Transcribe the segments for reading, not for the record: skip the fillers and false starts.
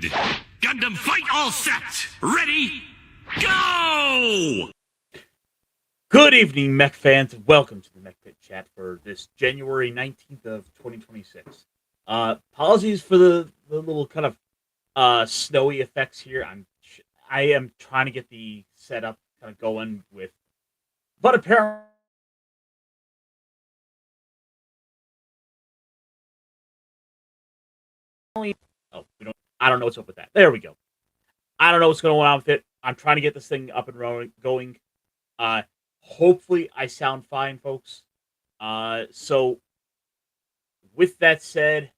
Gundam fight all set! Ready, go! Good evening, mech fans. Welcome to the Mechpit chat for this January 19th of 2026. Apologies for the little kind of snowy effects here. I am trying to get the setup kind of going with, but apparently I don't know what's up with that. There we go. I don't know what's going on with it. I'm trying to get this thing up and going. Hopefully I sound fine, folks. So with that said,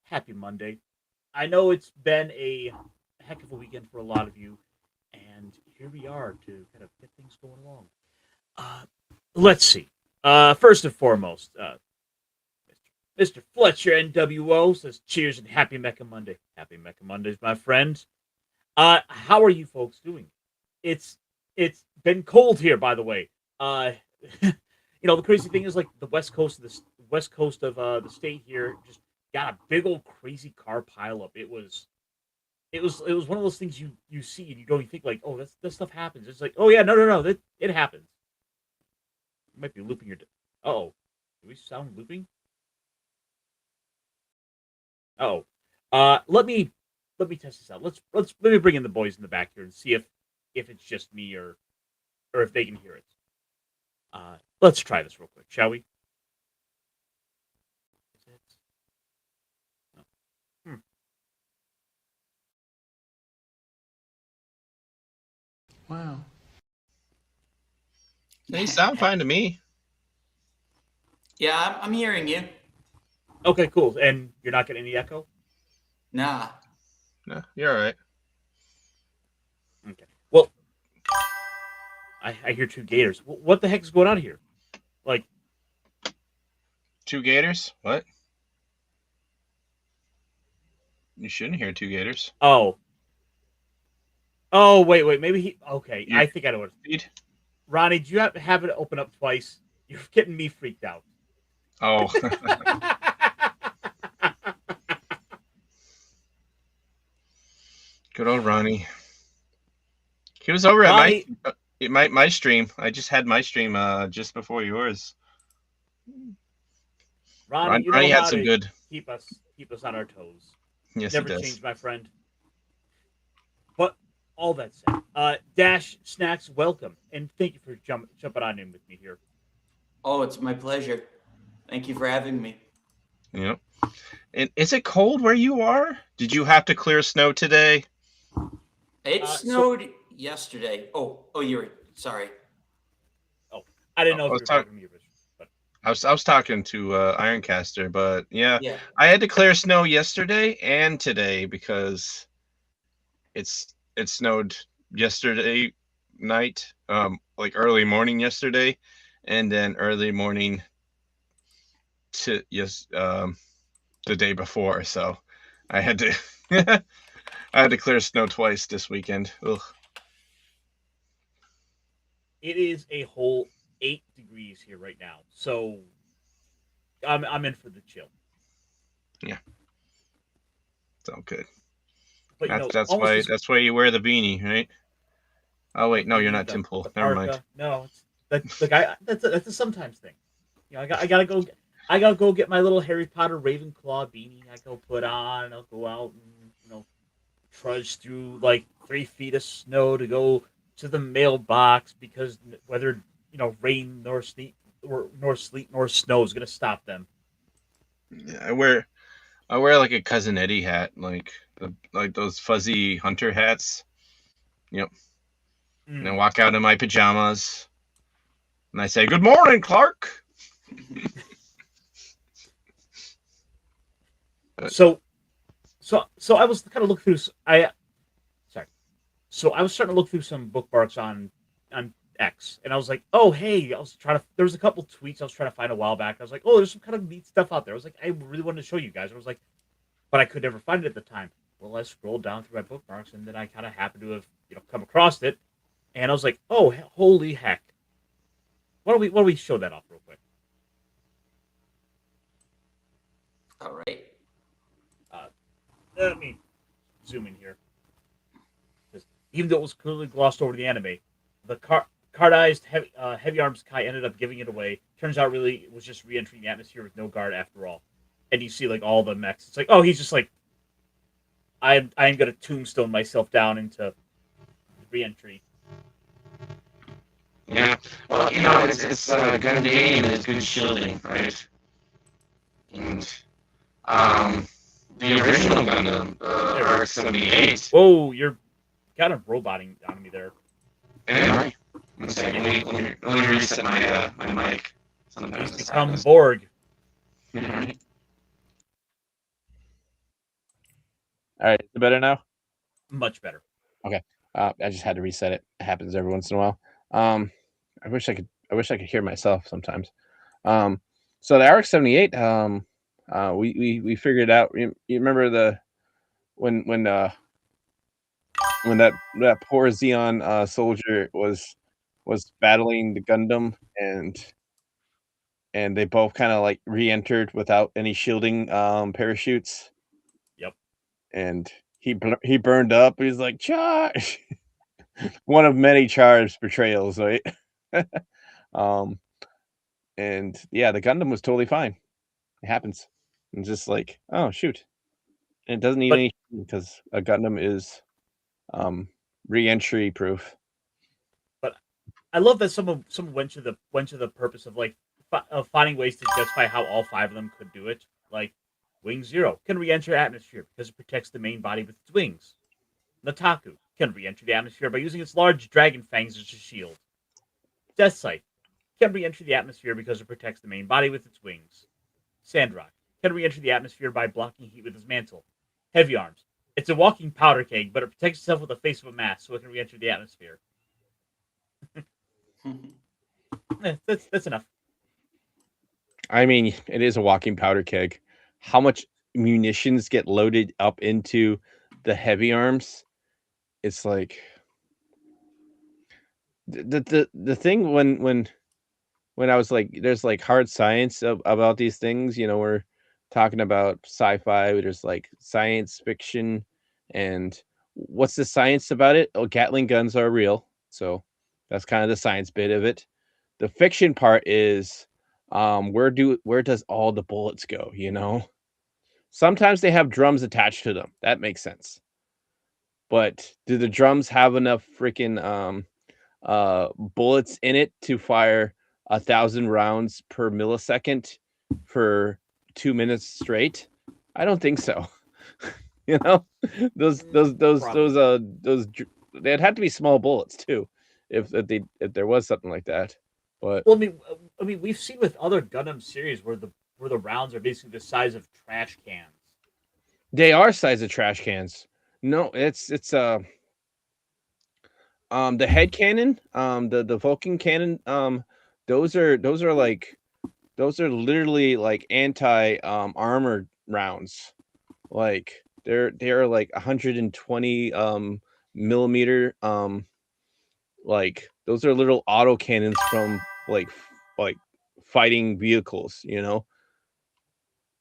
happy Monday. I know it's been a heck of a weekend for a lot of you, and here we are to kind of get things going along. Let's see. First and foremost, Mr. Fletcher NWO says cheers and happy Mecha Monday. Happy Mecha Mondays, my friends. How are you folks doing? It's been cold here, by the way. The crazy thing is, like, the west coast of the state here just got a big old crazy car pileup. It was one of those things you see and you think like, oh, this stuff happens. It's like, oh yeah, no, it happens. You might be looping your. Oh, do we sound looping? Oh, let me test this out. Let me bring in the boys in the back here and see if it's just me or if they can hear it. Let's try this real quick, shall we? Wow. They sound fine to me. Yeah, I'm hearing you. Okay, cool. And you're not getting any echo? Nah. No, you're all right. Okay. Well, I hear two gators. What the heck is going on here? Like, two gators? What? You shouldn't hear two gators. Oh, wait. Maybe he. Okay, I think I know what. Feed? Ronnie, do you have it open up twice? You're getting me freaked out. Oh. Good old Ronnie. He was over Ronnie, at my stream. I just had my stream just before yours. Ronnie, you know Ronnie how had some to good. keep us on our toes. Yes, Never he does. change, my friend. But all that said, Dash Snacks, welcome, and thank you for jumping on in with me here. Oh, it's my pleasure. Thank you for having me. Yep. And is it cold where you are? Did you have to clear snow today? It snowed yesterday. Oh, you're sorry. Oh, I didn't know if you were talking to me, but I was talking to Ironcaster, but yeah, Yeah. I had to clear snow yesterday and today because it snowed yesterday night, like early morning yesterday, and then early morning the day before. So I had to I had to clear snow twice this weekend. Ugh. it is a whole 8 degrees here right now, so I'm in for the chill. Yeah, so good. But That's why you wear the beanie, right? Oh wait, no, you're not Temple. Never mind. No, that's the guy. That's a sometimes thing. I gotta go get my little Harry Potter Ravenclaw beanie. I go put on. I'll go out and trudge through like 3 feet of snow to go to the mailbox because whether rain nor sleet nor snow is gonna stop them. Yeah, I wear like a Cousin Eddie hat, like those fuzzy hunter hats. Yep. And I walk out in my pajamas, and I say, "Good morning, Clark." So I was kind of looking through. So I was starting to look through some bookmarks on X, and I was like, oh hey, there was a couple tweets I was trying to find a while back. I was like, oh, there's some kind of neat stuff out there. I was like, I really wanted to show you guys. I was like, but I could never find it at the time. Well, I scrolled down through my bookmarks, and then I kind of happened to have come across it, and I was like, oh, holy heck! Why don't we show that off real quick? All right. Let me zoom in here. Even though it was clearly glossed over the anime, the card-ized heavy arms Kai ended up giving it away. Turns out, really, it was just re-entering the atmosphere with no guard after all. And you see like all the mechs. It's like, oh, he's just like, I'm gonna tombstone myself down into re-entry. Yeah. Well, it's gun game and it's good shielding, right? And the original Gundam, RX-78. Whoa, you're kind of roboting on me there. Anyway, one second. Let me reset my my mic. Sometimes He's this become happens. Borg. Alright. All right, is it better now? Much better. Okay. I just had to reset it. It happens every once in a while. I wish I could hear myself sometimes. So the RX-78, we figured out. You remember when that poor Xeon soldier was battling the Gundam and they both kind of like re-entered without any shielding parachutes. Yep. And he burned up. He's like, charge. One of many charged betrayals, right? And yeah, the Gundam was totally fine. It happens. And just like, oh shoot. And it doesn't need any because a Gundam is re-entry proof. But I love that someone went to the purpose of like of finding ways to justify how all 5 of them could do it. Like Wing Zero can re-enter atmosphere because it protects the main body with its wings. Nataku can re-enter the atmosphere by using its large dragon fangs as a shield. Death Sight can re-enter the atmosphere because it protects the main body with its wings. Sandrock can re-enter the atmosphere by blocking heat with its mantle. Heavy Arms. It's a walking powder keg, but it protects itself with the face of a mask so it can re-enter the atmosphere. That's enough. I mean, it is a walking powder keg. How much munitions get loaded up into the heavy arms? It's like the thing when I was like, there's like hard science about these things. We're talking about sci-fi. There's like science fiction, and what's the science about it? Oh, Gatling guns are real, so that's kind of the science bit of it. The fiction part is where does all the bullets go? Sometimes they have drums attached to them. That makes sense. But do the drums have enough freaking bullets in it to fire 1,000 rounds per millisecond for 2 minutes straight? I don't think so. Those they'd have to be small bullets too, if there was something like that. But well, I mean, we've seen with other Gundam series where the rounds are basically the size of trash cans. They are size of trash cans. No, it's the head cannon, the Vulcan cannon, those are literally like anti armor rounds. Like they're like 120 millimeter, like those are little auto cannons from like fighting vehicles,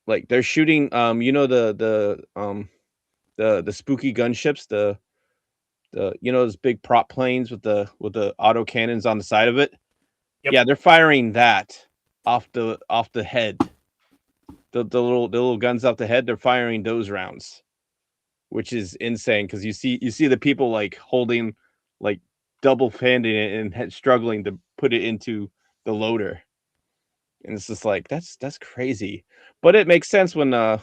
like they're shooting the spooky gunships, the those big prop planes with the auto cannons on the side of it. Yep. Yeah, they're firing that off the head. The little guns off the head, they're firing those rounds, which is insane because you see the people like holding, like double-handing it and struggling to put it into the loader, and it's just like that's crazy. But it makes sense when the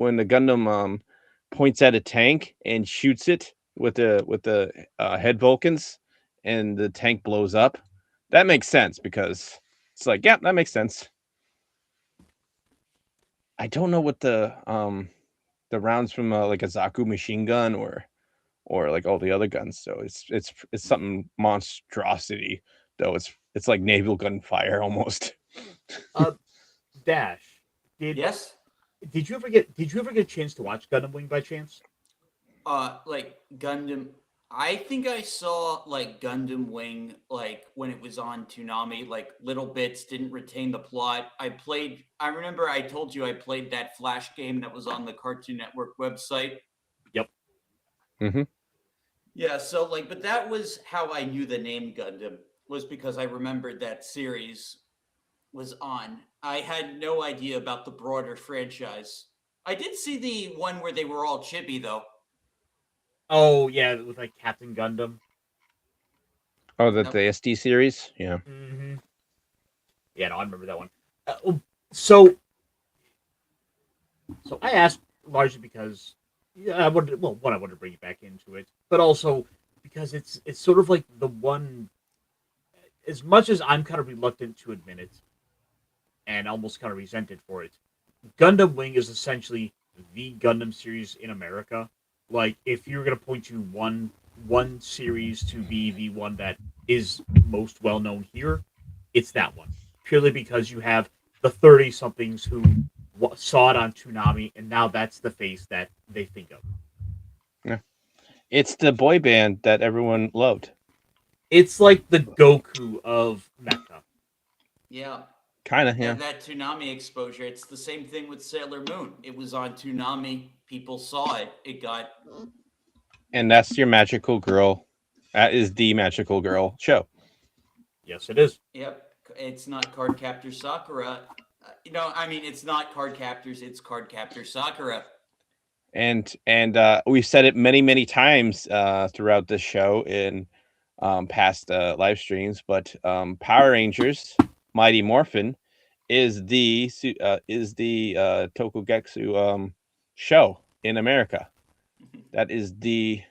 Gundam points at a tank and shoots it with the head Vulcans, and the tank blows up. That makes sense because it's like, yeah, that makes sense. I don't know what the rounds from like a Zaku machine gun or like all the other guns. So it's something monstrosity though. It's like naval gun fire almost. Dash. Yes. Did you ever get a chance to watch Gundam Wing by chance? Like Gundam. I think I saw like Gundam Wing like when it was on Toonami, like little bits, didn't retain the plot. I remember I told you I played that Flash game that was on the Cartoon Network website. Yep. Mm-hmm. Yeah, so like, but that was how I knew the name Gundam, was because I remembered that series was on. I had no idea about the broader franchise. I did see the one where they were all chibi though. Oh yeah, with like Captain Gundam. Oh, the Yep. SD series. Yeah. Mm-hmm. Yeah, no, I remember that one. So I asked largely because I wanted, well, one, I wanted to bring you back into it, but also because it's sort of like the one. As much as I'm kind of reluctant to admit it, and almost kind of resented for it, Gundam Wing is essentially the Gundam series in America. Like, if you're gonna point to one series to be the one that is most well known here, it's that one. Purely because you have the 30 somethings who saw it on Toonami, and now that's the face that they think of. Yeah. It's the boy band that everyone loved. It's like the Goku of Mecha. Yeah. Kind of, yeah. And that Toonami exposure, it's the same thing with Sailor Moon. It was on Toonami. People saw it. It got. And that's your magical girl. That is the magical girl show. Yes, it is. Yep. It's not Card Captor Sakura. I mean, it's not Card Captors. It's Card Captor Sakura. And we've said it many times throughout this show in past live streams, but Power Rangers Mighty Morphin is the Tokugetsu show in America. That is the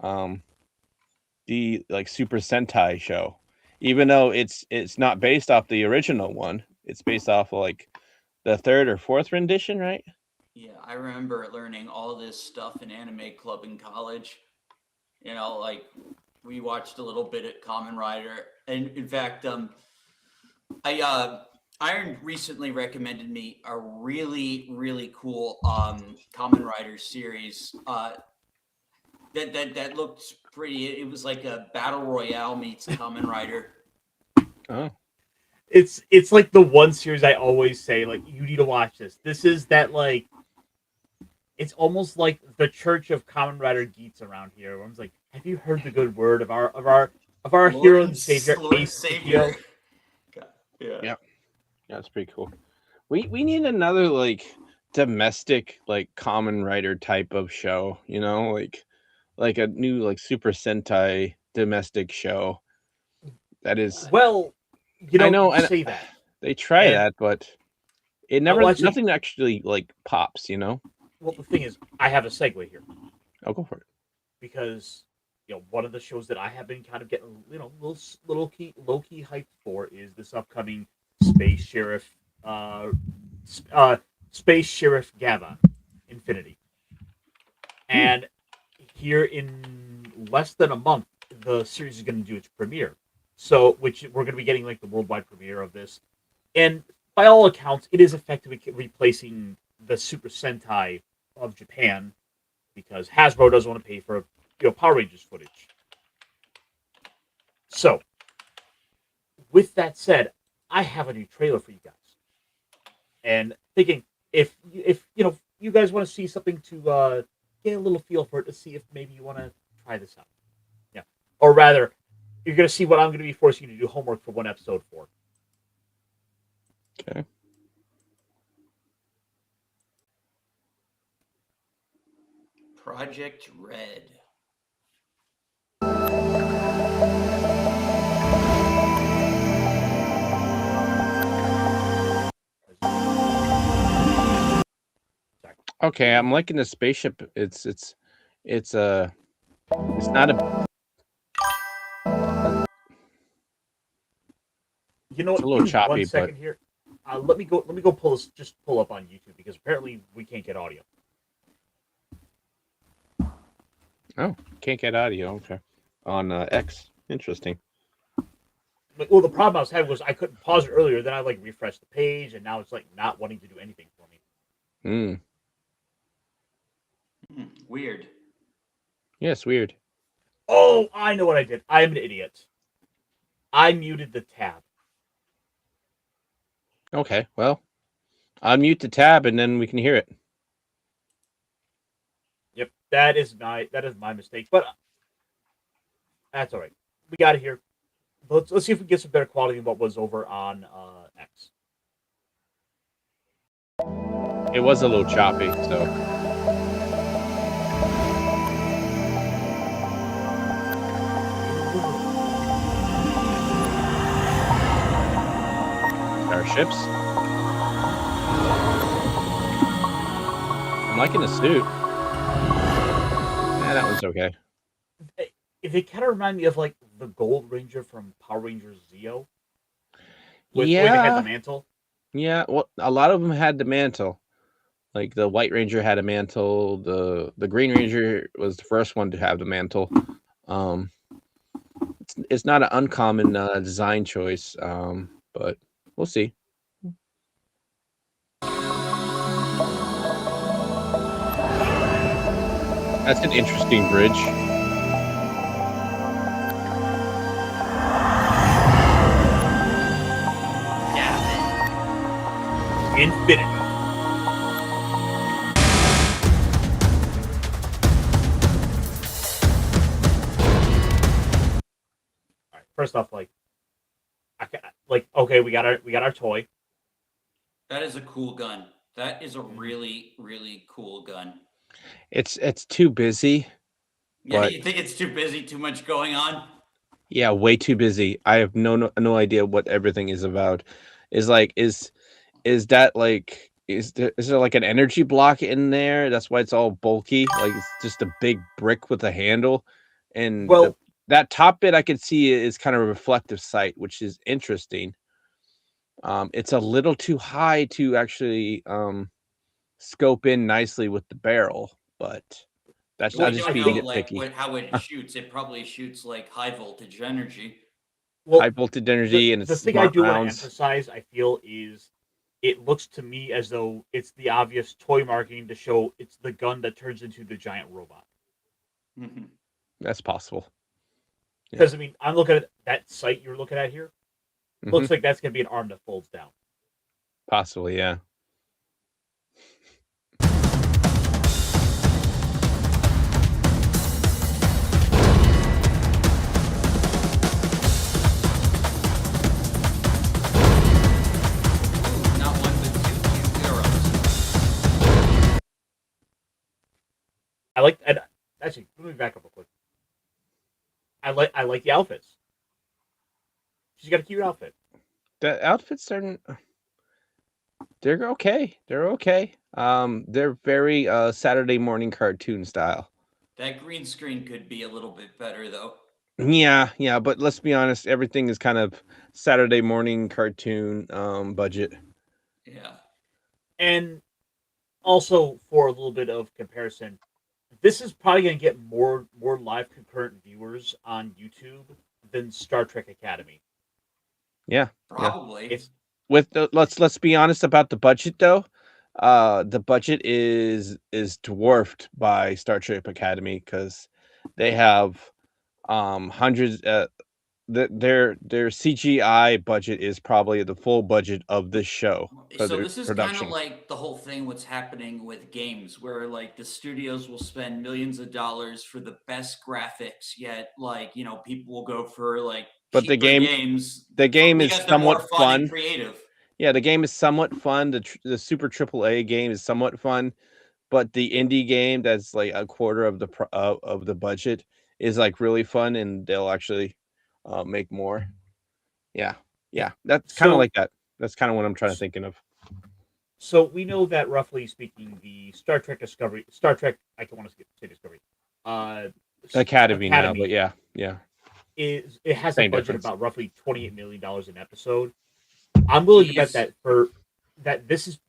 like Super Sentai show, even though it's not based off the original one. It's based off of like the third or fourth rendition, right? Yeah, I remember learning all this stuff in anime club in college. Like we watched a little bit at Kamen Rider, and in fact, Iron recently recommended me a really cool Kamen Rider series. That looked pretty. It was like a battle royale meets Kamen Rider. Oh, It's like the one series I always say, like, you need to watch this. This is that, like, it's almost like the Church of Kamen Rider geeks around here. Where I'm like, have you heard the good word of our hero and savior, Lord and Ace Savior. Sakio? Yeah. that's pretty cool. We need another like domestic like Kamen Rider type of show, like a new like Super Sentai domestic show. That is, Well, I know, you and say that. they try And that, but it never well, actually, nothing actually like pops. well, the thing is, I have a segue here I'll go for it. because one of the shows that I have been kind of getting low key hyped for is this upcoming Space Sheriff Space Sheriff Gava Infinity. And here in less than a month, the series is going to do its premiere. So, which we're going to be getting like the worldwide premiere of this. And by all accounts, it is effectively replacing the Super Sentai of Japan because Hasbro doesn't want to pay for Power Rangers footage. So, with that said, I have a new trailer for you guys, and thinking if you guys want to see something to get a little feel for it to see if maybe you want to try this out, yeah, or rather, you're going to see what I'm going to be forcing you to do homework for one episode for. Okay. Project Red. Okay, I'm liking the spaceship. It's not a. You know It's what? a little Give me choppy, 1 second but here. Let me go pull up on YouTube because apparently we can't get audio. oh, can't get audio. Okay, on X. Interesting. Well, the problem I was having was I couldn't pause it earlier. Then I like refreshed the page, and now it's like not wanting to do anything for me. Weird. Yes, weird. Oh, I know what I did. I'm an idiot. I muted the tab. Okay, well, unmute the tab and then we can hear it. Yep. That is my mistake, but that's all right. We got it here. Let's see if we get some better quality than what was over on X. It was a little choppy, so. Starships. I'm liking the suit. That one's okay. They kind of remind me of like the Gold Ranger from Power Rangers Zeo. With Yeah. where they had the mantle. Yeah, well, a lot of them had the mantle. Like the White Ranger had a mantle. The Green Ranger was the first one to have the mantle. It's not an uncommon design choice, but we'll see. That's an interesting bridge. Infinity. All right. First off, okay, we got our toy. That is a cool gun. That is a really, really cool gun. It's too busy. Yeah, But you think it's too busy, too much going on? Yeah, way too busy. I have no idea what everything is about. Is that like is there like an energy block in there? That's why it's all bulky. Like it's just a big brick with a handle, and Well, that top bit I could see is kind of a reflective sight, which is interesting. It's a little too high to actually scope in nicely with the barrel, but that's We not just don't being know like nitpicky. how it shoots. It probably shoots like high voltage energy. well, High voltage energy and the it's thing I smart do want to rounds. emphasize, I feel, is it looks to me as though it's the obvious toy marketing to show it's the gun that turns into the giant robot. Mm-hmm. That's possible. Because I mean, I'm looking at that sight you're looking at here. Looks like that's gonna be an arm that folds down. Possibly, yeah. Not one but two heroes. Actually, let me back up real quick. I like the outfits. She's got a cute outfit. The outfits are they're okay. They're okay. They're very Saturday morning cartoon style. That green screen could be a little bit better though. Yeah, but let's be honest, everything is kind of Saturday morning cartoon budget. Yeah. And also, for a little bit of comparison, this is probably going to get more live concurrent viewers on YouTube than Star Trek Academy. Yeah. Probably. It's With let's be honest about the budget though. The budget is dwarfed by Star Trek Academy because they have hundreds their CGI budget is probably the full budget of this show for So their this is kind production. of like the whole thing what's happening with games where like the studios will spend millions of dollars for the best graphics, yet like, you know, people will go for like But the cheaper game games is because they're more somewhat fun and fun. creative. Yeah, the game is somewhat fun. The Super AAA game is somewhat fun, but the indie game that's like a quarter of the budget is like really fun, and they'll actually make more. Yeah, that's kind of So- like that. That's kind of what I'm trying to thinking of. so we know that roughly speaking, the Star Trek, I don't want to say Discovery, Academy now, but yeah. it has Same a budget difference. about roughly $28 million an episode. I'm willing to bet Jeez. that this is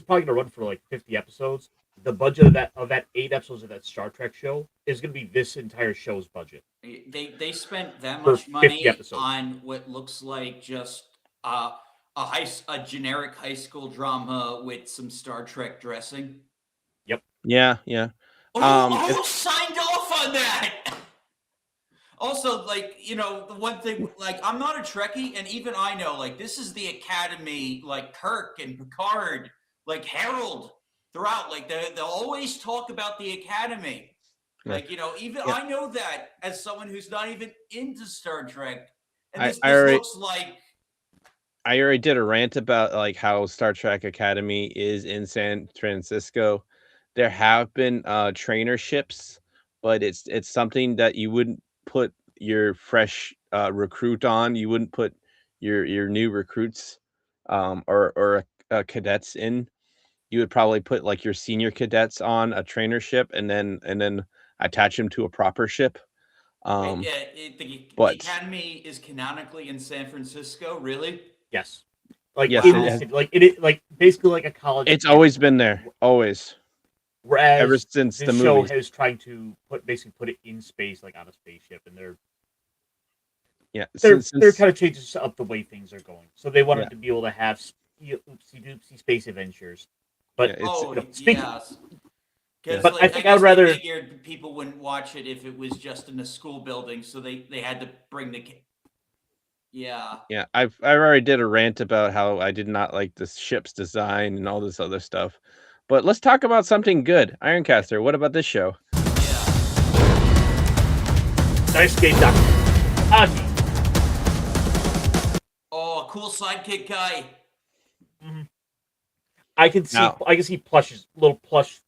probably going to run for like 50 episodes. The budget of that 8 episodes of that Star Trek show is going to be this entire show's budget. They spent that For much 50 money episodes. on what looks like just a generic high school drama with some Star Trek dressing. Yeah. Who signed off on that? Also, like, you know, the one thing, like, I'm not a Trekkie, and even I know, like, this is the Academy, like, Kirk and Picard, like, Harold throughout. Like, they'll always talk about the Academy. Like, even Yeah. I know that as someone who's not even into Star Trek, and I this already- looks like. I already did a rant about like how Star Trek Academy is in San Francisco. There have been trainer ships, but it's something that you wouldn't put your fresh recruit on. You wouldn't put your new recruits or cadets in. You would probably put like your senior cadets on a trainer ship and then attach them to a proper ship. The but- Academy is canonically in San Francisco, really? Yes. Like Yes, in it the has- city, like it like basically like a college. It's always been there, always. Whereas Ever since this the show movies. has trying to put it in space, like on a spaceship, and they're kind of changes up the way things are going. So they wanted to be able to have oopsie doopsie space adventures. But speaking, Because but I think I'd they rather figured people wouldn't watch it if it was just in a school building, so they had to bring the. Yeah. Yeah, I've already did a rant about how I did not like the ship's design and all this other stuff. But let's talk about something good. Ironcaster, what about this show? Yeah. Nice game, Doctor. Ozzy. Oh, cool sidekick guy. Mm-hmm. I can see plushes, little plush,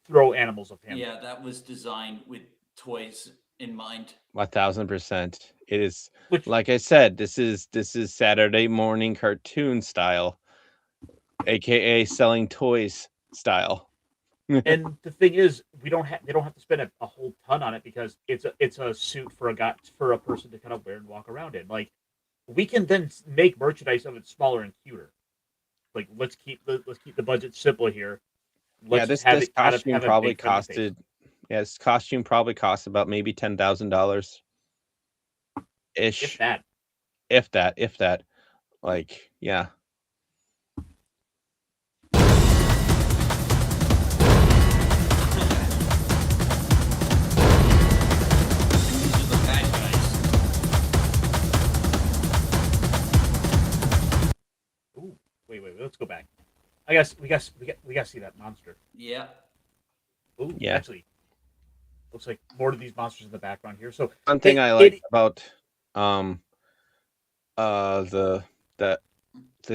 throw animals of him. Yeah, that was designed with toys in mind. 1000%. It is, like I said, this is Saturday morning cartoon style, aka selling toys style. And the thing is, they don't have to spend a whole ton on it because it's a suit for a person to kind of wear and walk around in. Like, we can then make merchandise of it smaller and cuter. Like, let's keep the budget simple here. This costume probably costed. Yeah, this costume probably cost about maybe $10,000 ish. If that. Like, yeah. Ooh, wait, let's go back. I guess we got to see that monster. Yeah. Ooh, yeah. Actually, looks like more of these monsters in the background here. So one thing I like about the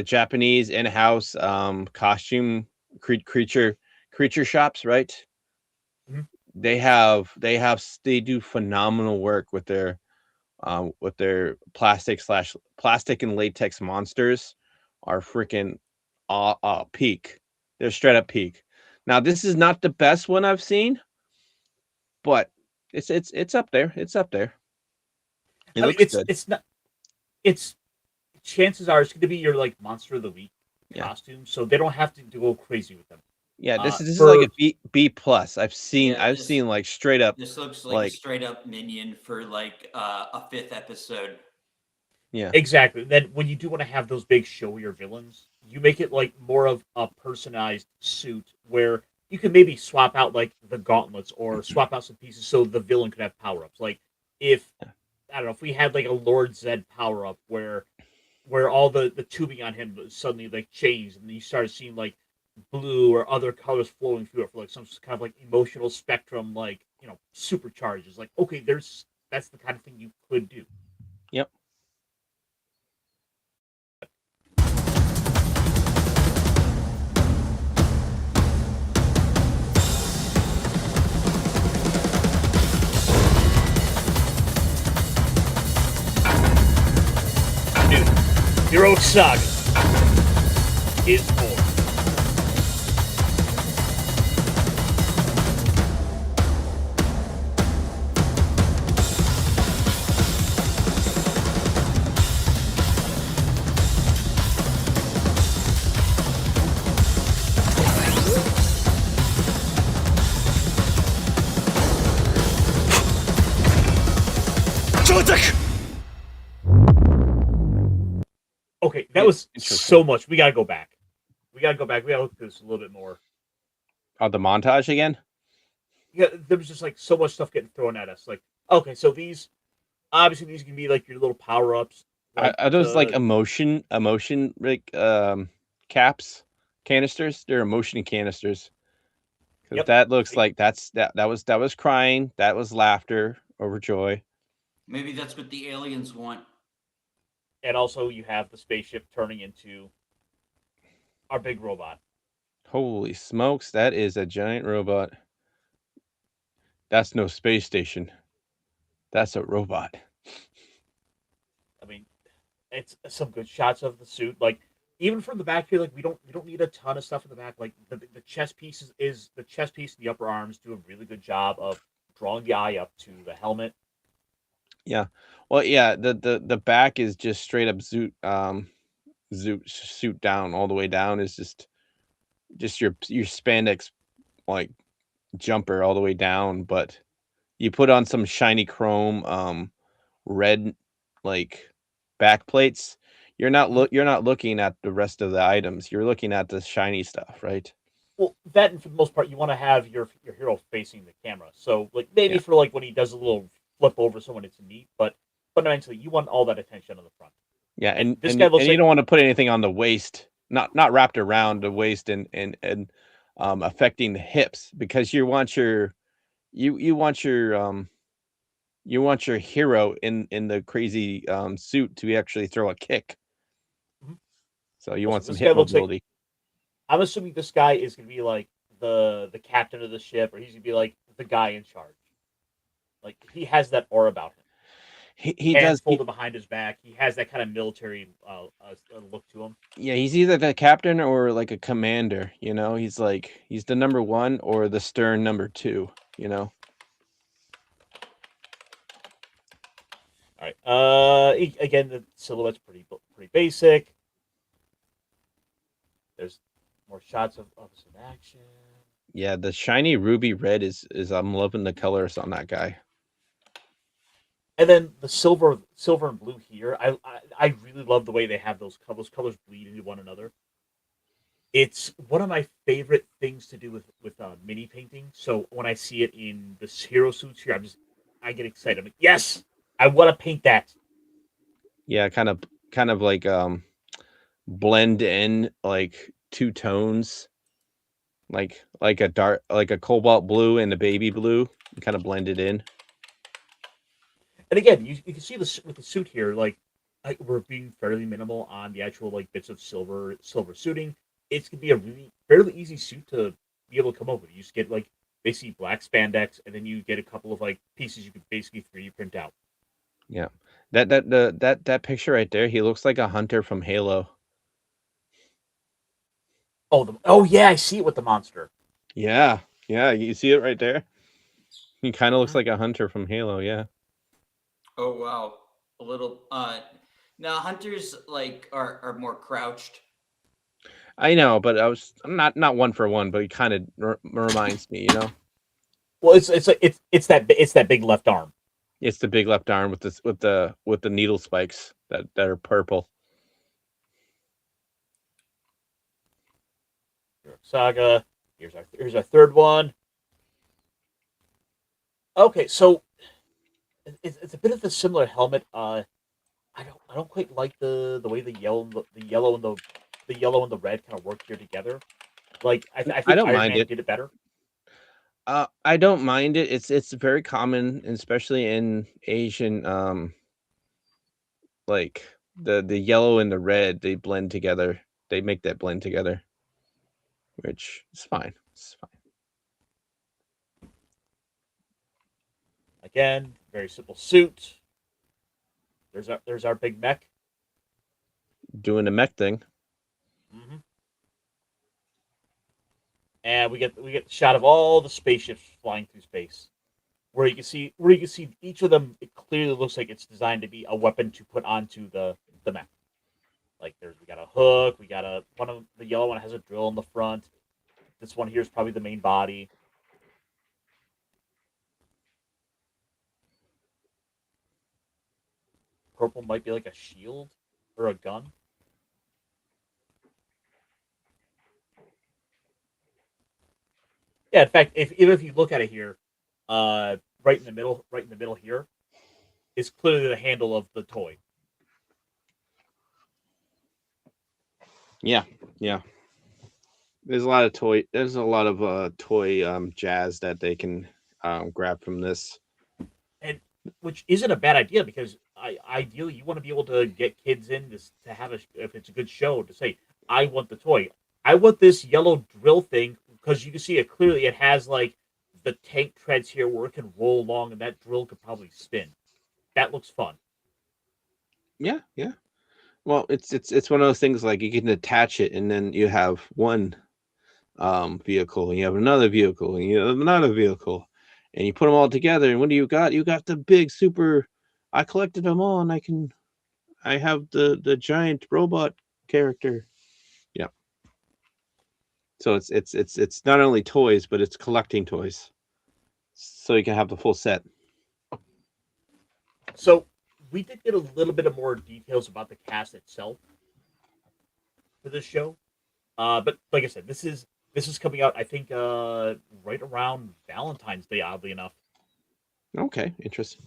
Japanese in-house costume creature creature shops, right? Mm-hmm. They do phenomenal work with their plastic and latex monsters are freaking peak. They're straight up peak. Now this is not the best one I've seen, but it's up there. It's up there. It looks good. It's not. It's chances are it's going to be your like monster of the week costume, so they don't have to go crazy with them. Yeah, this is like a B plus. I've seen like straight up. This looks like a straight up minion for like a 5th episode. Yeah, exactly. Then when you do want to have those big showier villains, you make it like more of a personalized suit where you can maybe swap out like the gauntlets or swap out some pieces so the villain could have power ups. Like if I don't know if we had like a Lord Zed power up where all the tubing on him suddenly like changed and you started seeing like blue or other colors flowing through it for like some kind of like emotional spectrum, like supercharges. Like okay, that's the kind of thing you could do. Yep. Hero Saga is born. Okay, that was so much. We gotta go back. We gotta look at this a little bit more. Oh, the montage again? Yeah, there was just like so much stuff getting thrown at us. Like, okay, so these can be like your little power ups. Like, are those like emotion like canisters? They're emotion canisters. Because Yep. that looks like that was crying. That was laughter over joy. Maybe that's what the aliens want. And also, you have the spaceship turning into our big robot. Holy smokes, that is a giant robot. That's no space station. That's a robot. I mean, it's some good shots of the suit. Like even from the back here, like we don't need a ton of stuff in the back. Like the chest piece is the chest piece and the upper arms do a really good job of drawing the eye up to the helmet. Yeah. Well, yeah, the back is just straight up suit down all the way down is just your spandex like jumper all the way down, but you put on some shiny chrome red like back plates. You're not looking at the rest of the items. You're looking at the shiny stuff, right? Well, that and for the most part, you want to have your hero facing the camera. So like maybe Yeah. for like when he does a little flip over someone, it's neat. But fundamentally, you want all that attention on the front. Yeah, And and this and, guy you- looks and you like don't want to put anything on the waist, not wrapped around the waist and affecting the hips because you want your you want your hero in the crazy suit to actually throw a kick. Mhm. So you Also, want some this hip guy looks like mobility. I'm assuming this guy is gonna be like the captain of the ship, or he's gonna be like the guy in charge. Like he has that aura about him. He Hands does. folded behind his back. He has that kind of military look to him. Yeah, he's either the captain or like a commander. He's the number one or the stern number two. All right. Again, the silhouette's pretty basic. There's more shots of us in action. Yeah, the shiny ruby red is I'm loving the colors on that guy. And then the silver and blue here. I really love the way they have those colors bleed into one another. It's one of my favorite things to do with mini painting. So when I see it in the hero suits here, I get excited. I'm like, yes, I want to paint that. Yeah, kind of like blend in like two tones, like a cobalt blue and a baby blue, kind of blend it in. And again, you can see this with the suit here. Like we're being fairly minimal on the actual like bits of silver suiting. It's gonna be a really fairly easy suit to be able to come up with. You just get like basically black spandex, and then you get a couple of like pieces you can basically 3D print out. Yeah, that picture right there, he looks like a hunter from Halo. Oh yeah, I see it with the monster. Yeah, you see it right there. He kind of looks Mhm. like a hunter from Halo. Yeah. Oh wow, a little. Now hunters like are more crouched. I know, but I'm not one for one, but he kind of reminds me. Well, it's that big left arm. It's the big left arm with the needle spikes that are purple. Saga. Here's our third one. Okay, so it's a bit of a similar helmet. I don't quite like the way the yellow and the red kind of work here together. Like I I think don't Iron mind Man it. did it better. I don't mind it. It's very common, especially in Asian. Like the yellow and the red, they blend together. They make that blend together, which is fine. It's fine. Again, very simple suit. There's our big mech. Doing the mech thing. Mm-hmm. And we get the shot of all the spaceships flying through space, where you can see each of them. It clearly looks like it's designed to be a weapon to put onto the mech. Like we got a hook, one of the yellow one has a drill in the front. This one here is probably the main body. Purple might be like a shield or a gun. Yeah, in fact, even if you look at it here, right in the middle here, is clearly the handle of the toy. Yeah. There's a lot of toy. There's a lot of toy jazz that they can grab from this. And which isn't a bad idea because ideally you want to be able to get kids in this to have if it's a good show to say I want the toy, I want this yellow drill thing because you can see it clearly. It has like the tank treads here where it can roll along and that drill could probably spin. That looks fun. Yeah, yeah. Well, it's one of those things like you can attach it, and then you have one vehicle, and you have another vehicle, and you have another vehicle, and you put them all together. And what do you got? You got the big super. I collected them all, and I have the giant robot character. Yeah. So it's not only toys, but it's collecting toys, so you can have the full set. So we did get a little bit of more details about the cast itself for this show. But like I said, this is coming out I think right around Valentine's Day, oddly enough. Okay, interesting.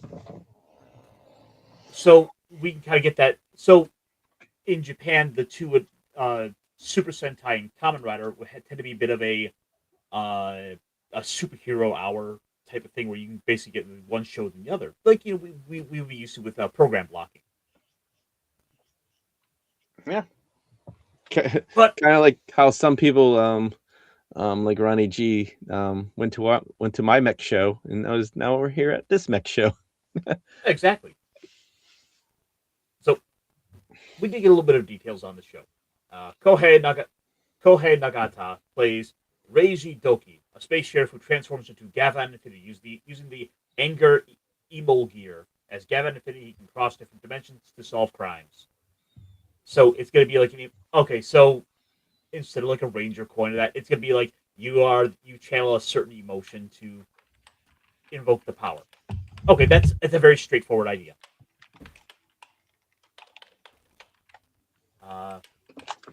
So we can kind of get that. So in Japan, the two Super Sentai and Kamen Rider tend to be a bit of a superhero hour type of thing where you can basically get one show than the other, like we used to with program blocking. Yeah. But Kind of like how some people like Ronnie G went to my mech show, and now we're here at this mech show. exactly. So we did get a little bit of details on the show. Kohei Nagata plays Reiji Doki, a space sheriff who transforms into Gavan Infinity using the Anger Emo gear. As Gavan Infinity, he can cross different dimensions to solve crimes. So it's going to be like okay, so instead of like a ranger coin of that, it's going to be like you channel a certain emotion to invoke the power. Okay, it's a very straightforward idea.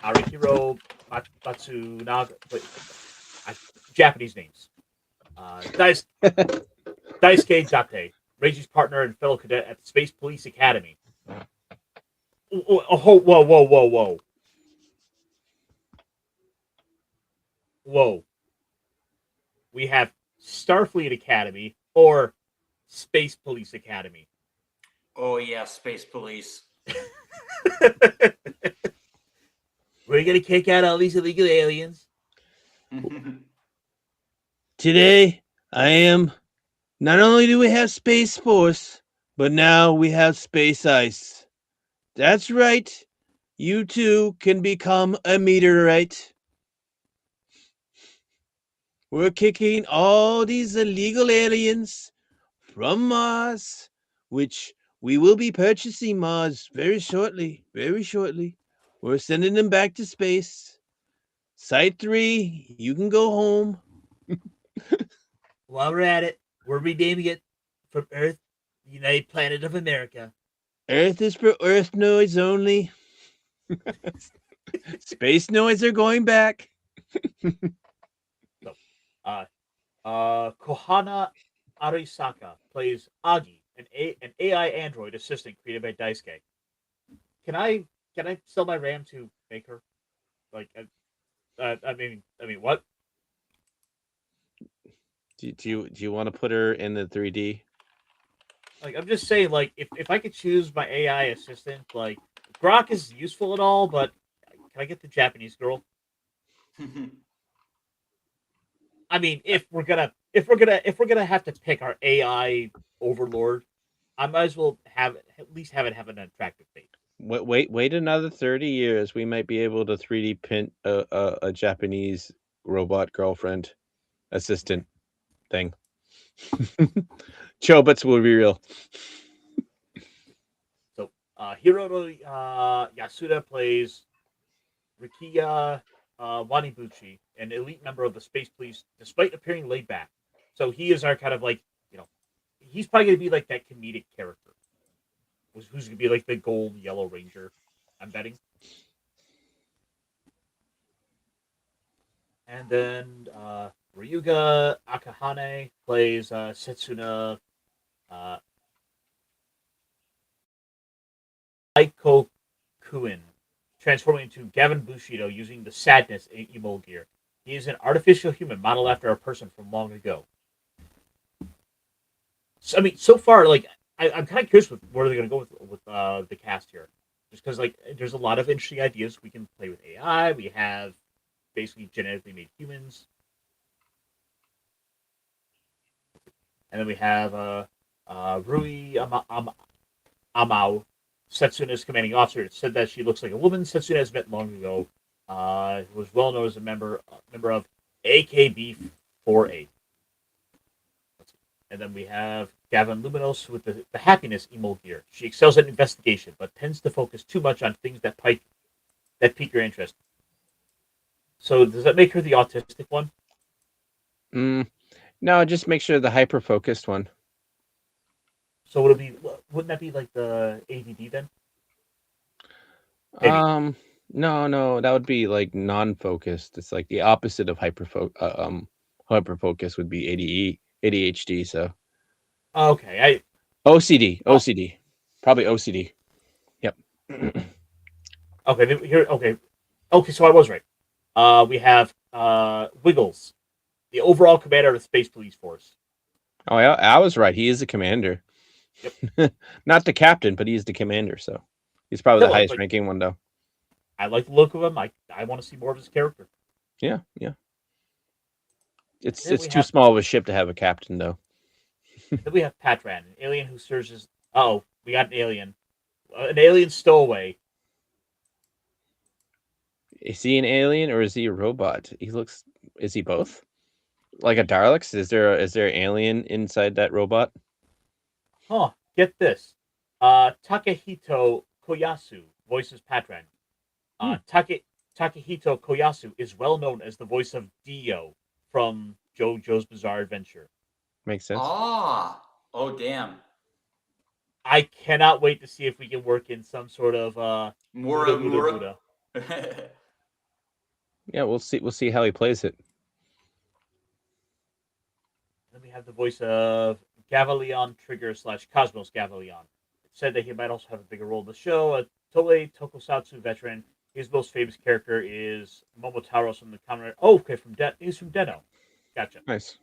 Arihiro Matsunaga, Japanese names. Daisuke Date, Reiji's partner and fellow cadet at the Space Police Academy. Whoa. We have Starfleet Academy or Space Police Academy. Oh yeah, Space Police. We're gonna kick out all these illegal aliens. Today, not only do we have Space Force, but now we have Space Ice. That's right. You too can become a meteorite. We're kicking all these illegal aliens from Mars, which we will be purchasing Mars very shortly. Very shortly. We're sending them back to space. Site 3, you can go home. While we're at it, we're renaming it from Earth, United Planet of America. Earth is for Earth noise only. Space noise are going back. So, Kohana Arisaka plays Agi, an AI android assistant created by Daisuke. Can I sell my RAM to make her? Like, I mean, what? Do you want to put her in the 3D? Like, I'm just saying, like, if I could choose my AI assistant, like, Grok is useful and all, but can I get the Japanese girl? I mean, if we're gonna have to pick our AI overlord, I might as well at least have it have an attractive face. Wait another 30 years. We might be able to 3D print a Japanese robot girlfriend assistant thing. Chobits will be real. So, Hiroto Yasuda plays Rikiya Wanibuchi, an elite member of the Space Police, despite appearing laid back. So he is our kind of like, he's probably going to be like that comedic character. Who's going to be like the gold yellow ranger, I'm betting. And then Ryuga Akahane plays Setsuna Aiko Kuin, transforming into Gavin Bushido using the Sadness emo gear. He is an artificial human modeled after a person from long ago. So, I mean, so far, like, I'm kind of curious with where they're going to go with the cast here. Just because, like, there's a lot of interesting ideas. We can play with AI. We have basically genetically made humans. And then we have Rui Amao, Setsuna's commanding officer. It said that she looks like a woman Setsuna has met long ago. Who was well known as a member of AKB48. And then we have Gavin Luminos with the happiness emo gear. She excels at investigation, but tends to focus too much on things that pique your interest. So does that make her the autistic one? No, just make sure the hyper focused one. So wouldn't that be like the ADD then? Maybe. No, that would be like non-focused. It's like the opposite of hyper focus would be ADHD. So okay, OCD, probably OCD. Yep. Okay. So I was right. We have Wiggles, the overall commander of the Space Police Force. Oh, yeah, I was right. He is the commander. Yep. Not the captain, but he's the commander. So he's probably the highest ranking one, though. I like the look of him. I want to see more of his character. Yeah. It's too small of a ship to have a captain, though. Then we have Patran, an alien who serves as... Oh, we got an alien. An alien stowaway. Is he an alien or is he a robot? Is he both? Like a Daleks? Is there an alien inside that robot? Huh, get this. Takehito Koyasu voices Patran. Takehito Koyasu is well known as the voice of Dio from JoJo's Bizarre Adventure. Makes sense. Oh, damn. I cannot wait to see if we can work in some sort of Mura. Yeah, we'll see how he plays it. Then we have the voice of Gavaleon Trigger / Cosmos Gavaleon. It said that he might also have a bigger role in the show. A Toei Tokusatsu veteran. His most famous character is Momotaros from the Kamen. Oh, okay, he's from Den-O. Gotcha. Nice.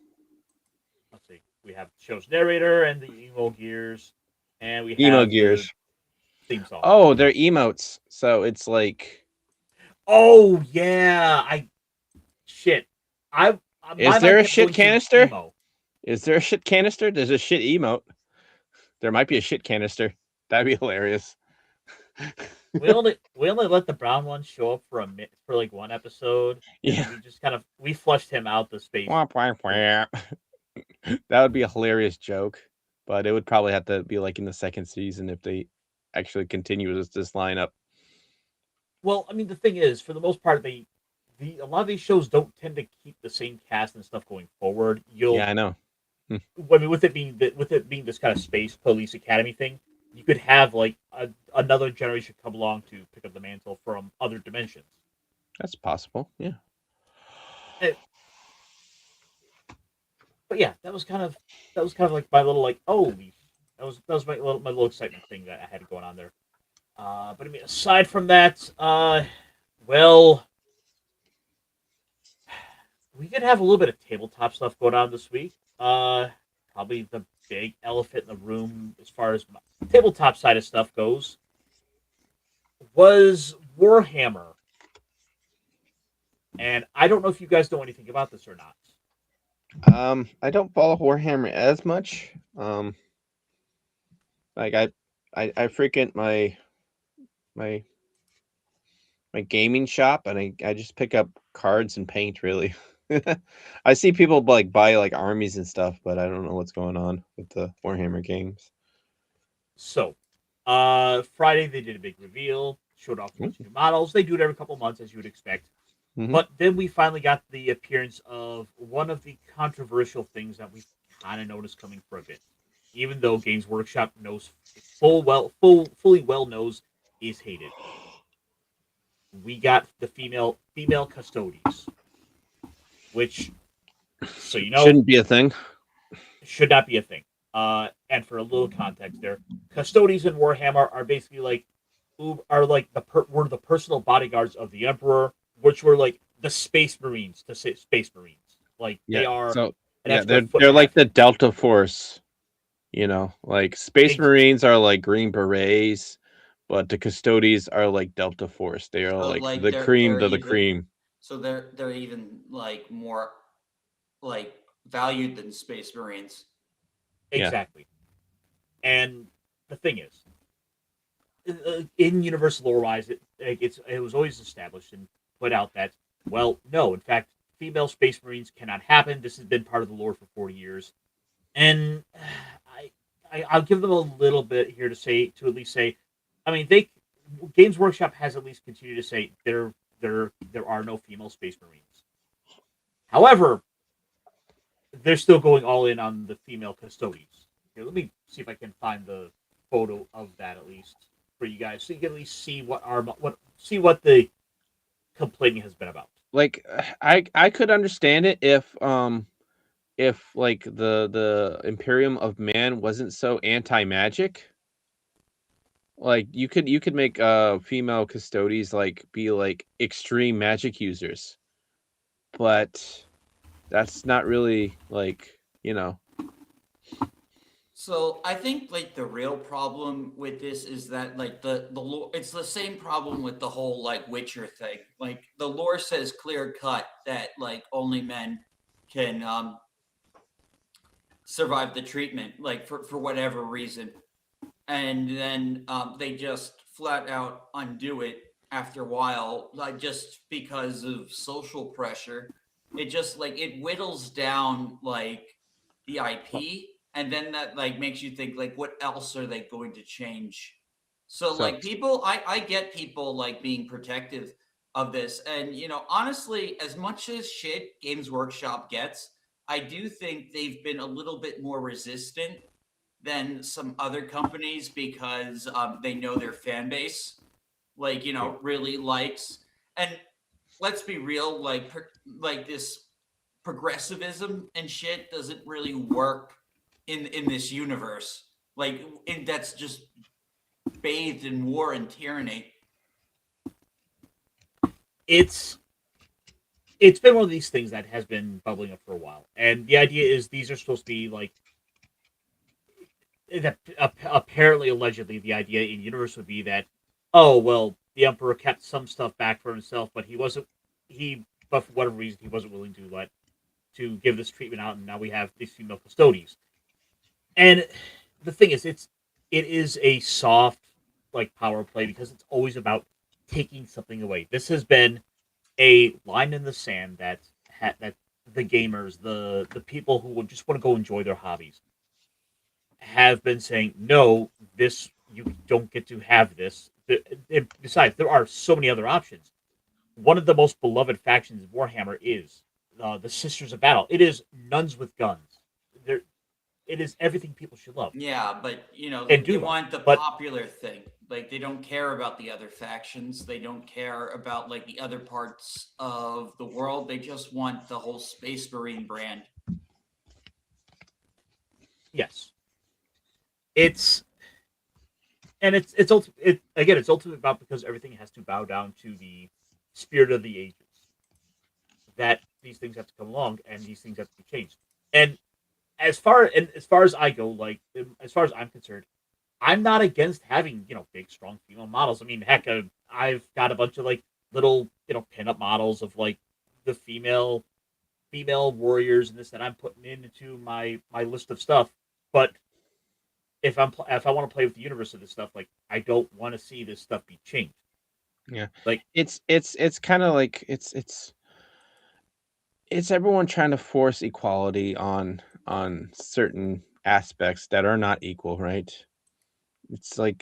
Let's see. We have the show's narrator and the emo gears, and we have emo gears theme song. Oh, they're emotes. So it's like. Oh yeah, Is there a shit canister? Is there a shit canister? There's a shit emote. There might be a shit canister. That'd be hilarious. we only let the brown one show up for like one episode. Yeah. We flushed him out the space. That would be a hilarious joke, but it would probably have to be like in the second season if they actually continue with this lineup. Well, I mean, the thing is, for the most part, a lot of these shows don't tend to keep the same cast and stuff going forward. Yeah, I know. I mean, with it being this kind of space police academy thing, you could have like another generation come along to pick up the mantle from other dimensions. That's possible. Yeah. But yeah, that was kind of like my little like that was my little excitement thing that I had going on there. But I mean, aside from that, well, we could have a little bit of tabletop stuff going on this week. Probably the big elephant in the room as far as the tabletop side of stuff goes was Warhammer. And I don't know if you guys know anything about this or not. I don't follow Warhammer as much. Like I frequent my gaming shop and I just pick up cards and paint really. I see people like buy like armies and stuff, but I don't know what's going on with the Warhammer games. So, Friday they did a big reveal, showed off a bunch of new models. They do it every couple months, as you would expect. Mm-hmm. But then we finally got the appearance of one of the controversial things that we've kind of noticed coming for a bit. Even though Games Workshop knows fully well knows is hated. We got the female custodies, which, so you know, shouldn't be a thing. Should not be a thing. And for a little context, there, custodies in Warhammer are basically like, were the personal bodyguards of the Emperor, which were like the Space Marines to say Space Marines. Like they are So an yeah, extra foot they're and a half. like the Delta Force. You know, like Space Ex- Marines are like Green Berets, but the Custodes are like Delta Force. They are So like like the cream they're of the even cream. so they're even like more like valued than Space Marines. Yeah. exactly. And the thing is, in universal lore wise, it was always established and put out that no, in fact, female Space Marines cannot happen. This has been part of the lore for 40 years, and I, I'll give them a little bit here to at least say, I mean, they Games Workshop has at least continued to say there are no female Space Marines. However, they're still going all in on the female Custodes. Here, let me see if I can find the photo of that at least for you guys, so you can at least see what the complaining has been about. Like I could understand it if like the Imperium of Man wasn't so anti-magic. Like you could make female Custodes like be like extreme magic users, but that's not really like, you know. So I think like the real problem with this is that like the lore, it's the same problem with the whole like Witcher thing. Like the lore says clear cut that like only men can survive the treatment, like for whatever reason, and then they just flat out undo it after a while, like just because of social pressure. It just like it whittles down like the IP, and then that like makes you think like what else are they going to change? So So like people, I get people like being protective of this, and honestly, as much as shit Games Workshop gets, I do think they've been a little bit more resistant than some other companies because they know their fan base, like yeah. really likes. And let's be real, like this progressivism and shit doesn't really work in this universe. That's just bathed in war and tyranny. It's it's been one of these things that has been bubbling up for a while, and the idea is these are supposed to be like that. Apparently, allegedly, the idea in universe would be that, oh well, the Emperor kept some stuff back for himself, but but for whatever reason, he wasn't willing to give this treatment out, and now we have these female custodies. And the thing is, it is a soft like power play because it's always about taking something away. This has been a line in the sand that the gamers, the people who would just want to go enjoy their hobbies, have been saying, no, this you don't get to have this. Besides, there are so many other options. One of the most beloved factions in Warhammer is the Sisters of Battle. It is nuns with guns. There, it is everything people should love Yeah, but and they do love. want the But popular thing. Like they don't care about the other factions. They don't care about like the other parts of the world. They just want the whole Space Marine brand. yes, it's it's ultimately about because everything has to bow down to the spirit of the ages. That these things have to come along and these things have to be changed. And as far as I go, like as far as I'm concerned, I'm not against having big, strong female models. I mean, heck, I've got a bunch of like little pinup models of like the female warriors and this that I'm putting into my list of stuff. But if I want to play with the universe of this stuff, like I don't want to see this stuff be changed. Yeah. Like It's kind of like it's everyone trying to force equality on certain aspects that are not equal, right? It's like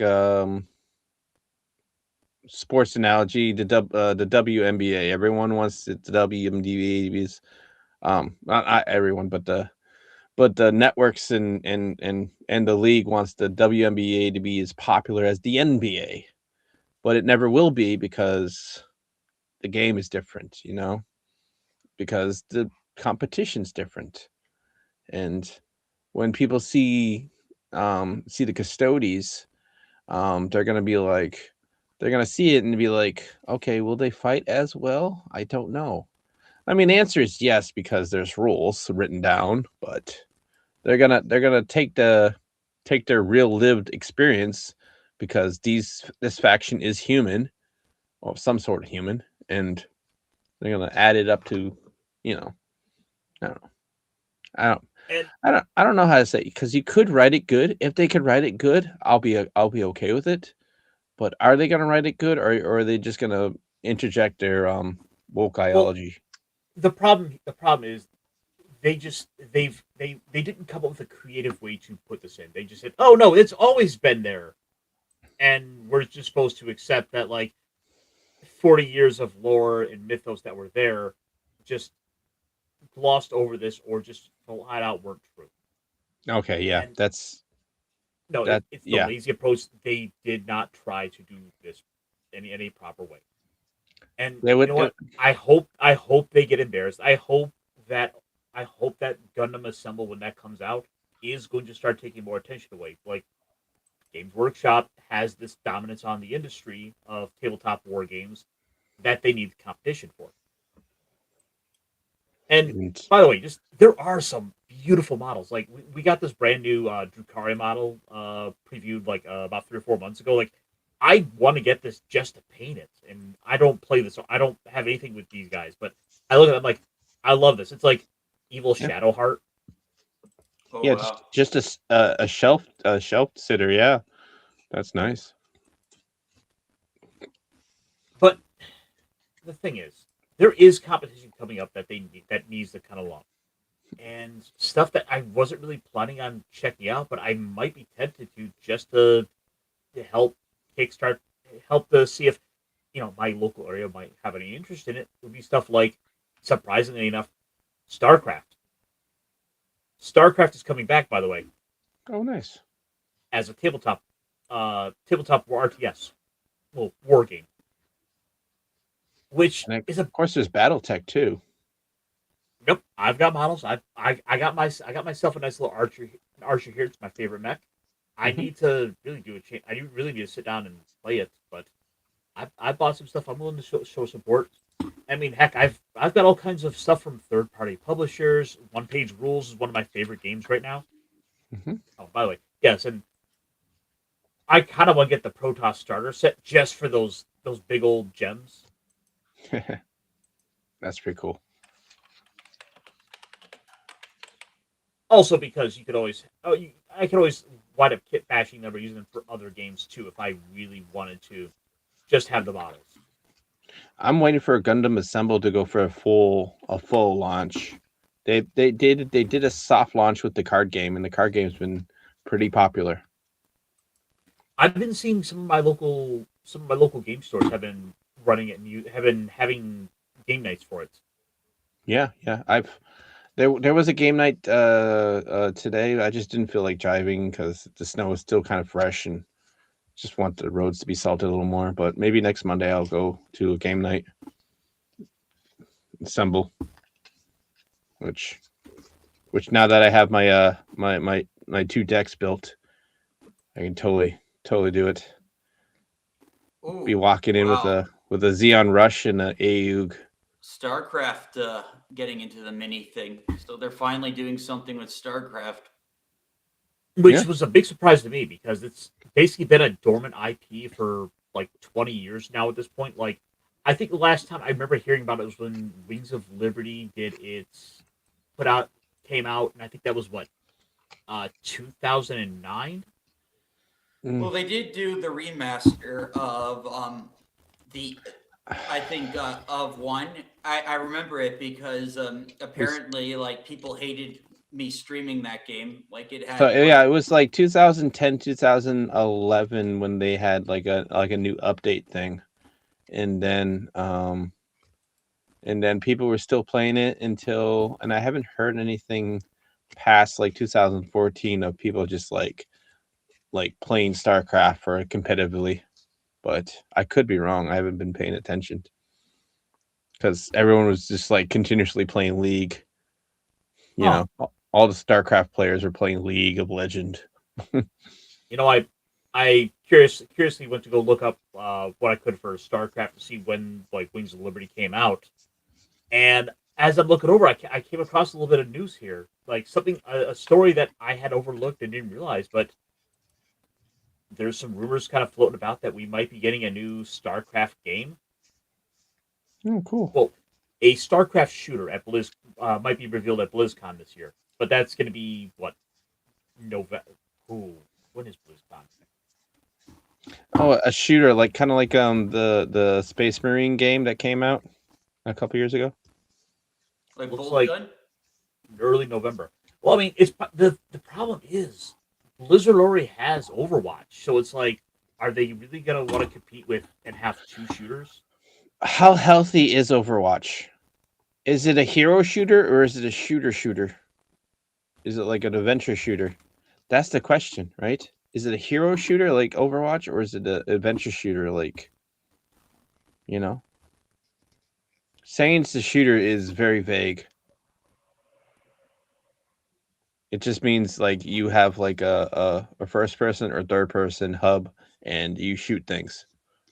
sports analogy, the WNBA. Everyone wants it, the WNBA is not everyone, but the networks and the league wants the WNBA to be as popular as the NBA, but it never will be because the game is different, because the competition's different. And when people see the Custodes, they're gonna be like, they're gonna see it and be like, okay, will they fight as well? I don't know. I mean, the answer is yes because there's rules written down, but they're gonna take their real lived experience because this faction is human or some sort of human, and they're gonna add it up to, you know, I don't know. I don't. And I don't know how to say because you could write it good. If they could write it good, I'll be okay with it. But are they going to write it good, or are they just going to interject their woke well, ideology? the problem is they didn't come up with a creative way to put this in. They just said, "Oh no, it's always been there," and we're just supposed to accept that 40 years of lore and mythos that were there just glossed over this or just flat out weren't true. Okay, yeah, And that's no, that. it's the Yeah, lazy approach. They did not try to do this in any proper way. And they you would. know what? I hope they get embarrassed. I hope that Gundam Assemble when that comes out is going to start taking more attention away. Like Games Workshop has this dominance on the industry of tabletop war games that they need the competition for. And and- by the way, just there are some beautiful models. Like we got this brand new Drukari model previewed about 3 or 4 months ago. Like I want to get this just to paint it, and I don't play this, so I don't have anything with these guys. But I look at them like I love this. It's like Evil Yeah. Shadowheart. Oh, yeah, wow. just a shelf sitter. Yeah, that's nice. But the thing is, there is competition coming up that needs to kind of lump, and stuff that I wasn't really planning on checking out, but I might be tempted to just to help kickstart, help to see if my local area might have any interest in it. Would be stuff like, surprisingly enough, StarCraft. StarCraft is coming back, by the way, Oh, nice. as a tabletop war RTS, well, war game, which And is a of course, there's BattleTech too. Nope, I've got models. I got myself a nice little archer here. It's my favorite mech. I Mhm. need to really do a change. I really need to sit down and play it. But I bought some stuff. I'm willing to show support. I mean, heck, I've got all kinds of stuff from third party publishers. One Page Rules is one of my favorite games right now. Mhm. Oh, by the way, yes, and I kind of want to get the Protoss starter set just for those big old gems. That's pretty cool. Also, because you could always, I could always wind up kit bashing them or using them for other games too if I really wanted to just have the models. I'm waiting for a Gundam Assemble to go for a full launch. They did a soft launch with the card game, and the card game's been pretty popular. I've been seeing some of my local game stores have been running it and have been having game nights for it. Yeah. There was a game night today. I just didn't feel like driving because the snow was still kind of fresh and just want the roads to be salted a little more. But maybe next Monday I'll go to a game night. Assemble. Which now that I have my my 2 decks built, I can totally do it. Ooh, Be walking in with wow. a Xeon Rush and a AUG. StarCraft getting into the mini thing. So they're finally doing something with StarCraft. Which Yeah. was a big surprise to me because it's basically been a dormant IP for like 20 years now at this point. Like, I think the last time I remember hearing about it was when Wings of Liberty came out, and I think that was 2009. Well, they did do the remaster of the I think of one. I remember it because apparently like people hated me streaming that game. Like it had So yeah, it was like 2010, 2011 when they had like a new update thing, and then people were still playing it until, and I haven't heard anything past like 2014 of people just like playing StarCraft for competitively, but I could be wrong. I haven't been paying attention because everyone was just like continuously playing League. You Huh. know, all the StarCraft players are playing League of Legend. You know, I I curiously went to go look up what I could for StarCraft to see when like Wings of Liberty came out, and as I'm looking over, I came across a little bit of news here, like something a story that I had overlooked and didn't realize, but there's some rumors kind of floating about that we might be getting a new StarCraft game. Oh, cool. Well, a StarCraft shooter at Blizz might be revealed at BlizzCon this year, but that's going to be what November. Ooh, when is BlizzCon? Oh, a shooter, like kind of like the Space Marine game that came out a couple years ago. Like Looks Bolt like Gun? early November. Well, I mean, it's the problem is Blizzard already has Overwatch, so it's like, are they really gonna want to compete with and have two shooters? How healthy is Overwatch? Is it a hero shooter or is it a shooter? Is it like an adventure shooter? That's the question, right? Is it a hero shooter like Overwatch or is it an adventure shooter like, you know? Saying it's a shooter is very vague. It just means like you have like a first person or third person hub and you shoot things,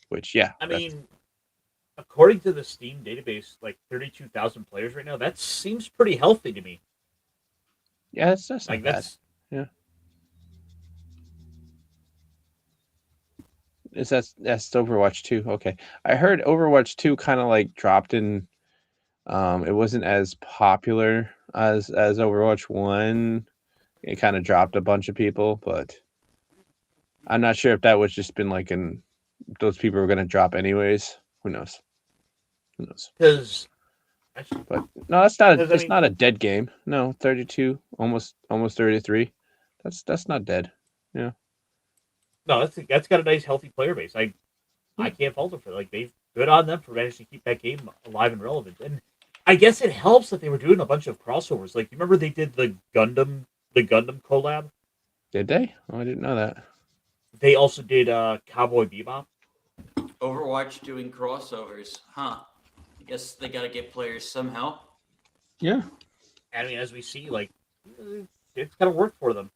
which yeah, I that's mean, according to the Steam database, like 32,000 players right now. That seems pretty healthy to me. yeah, that's not Like bad. that's Yeah. That's Overwatch 2. Okay. I heard Overwatch 2 kind of like dropped in it wasn't as popular as Overwatch 1. It kind of dropped a bunch of people, but I'm not sure if that was just been like those people were going to drop anyways. Who knows? Who knows? because But no, that's not because I it's mean, not a dead game. No, 32, almost 33. That's not dead. Yeah. no, that's got a nice healthy player base. I Yeah. can't fault them for it. Like they've good on them for managing to keep that game alive and relevant. And I guess it helps that they were doing a bunch of crossovers. Like you remember they did the Gundam collab. Did they? Oh, I didn't know that. They also did Cowboy Bebop. Overwatch doing crossovers. Huh. I guess they gotta get players somehow. Yeah. I mean, as we see, like it's kind of worked for them.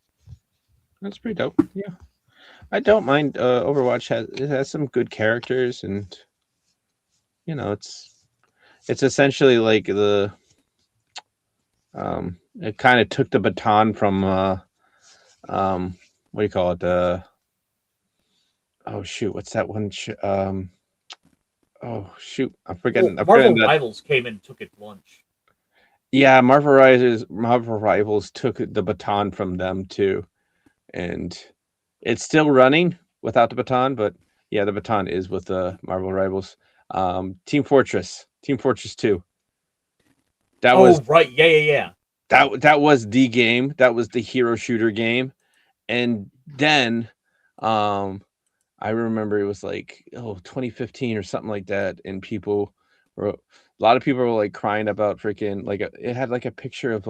That's pretty dope. Yeah. I don't mind Overwatch has some good characters and it's essentially like it kind of took the baton from what do you call it? Oh shoot, what's that one oh shoot, I'm Well, forgetting Marvel that. Rivals came in and took its lunch. Yeah, Marvel Rivals took the baton from them too. And it's still running without the baton, but yeah, the baton is with the Marvel Rivals. Team Fortress 2. That Oh was right, yeah. that was the game. That was the hero shooter game. And then I remember it was like 2015 or something like that, and a lot of people were like crying about freaking like it had like a picture of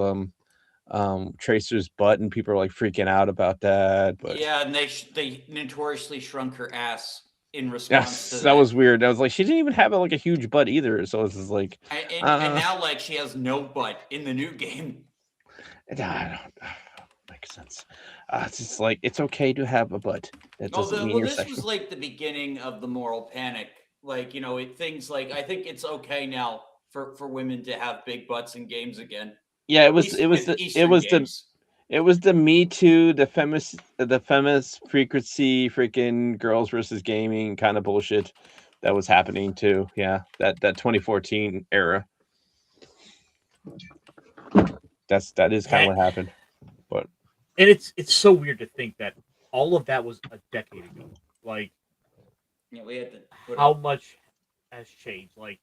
Tracer's butt, and people were like freaking out about that. But Yeah, and they notoriously shrunk her ass in response to yes, that that. was weird. I was like, she didn't even have like a huge butt either. So it's just like, And now like she has no butt in the new game. I don't make sense. It's just like it's okay to have a butt. That doesn't mean you're This was sexual. like the beginning of the moral panic. Like, things like I think it's okay now for women to have big butts in games again. Yeah, At least with Eastern games. it was the Me Too, the feminist frequency, freaking girls versus gaming kind of bullshit that was happening too. Yeah, that 2014 era. That is kind of And what happened. But it's so weird to think that all of that was a decade ago. Like Yeah, we had to put how up. much has changed. Like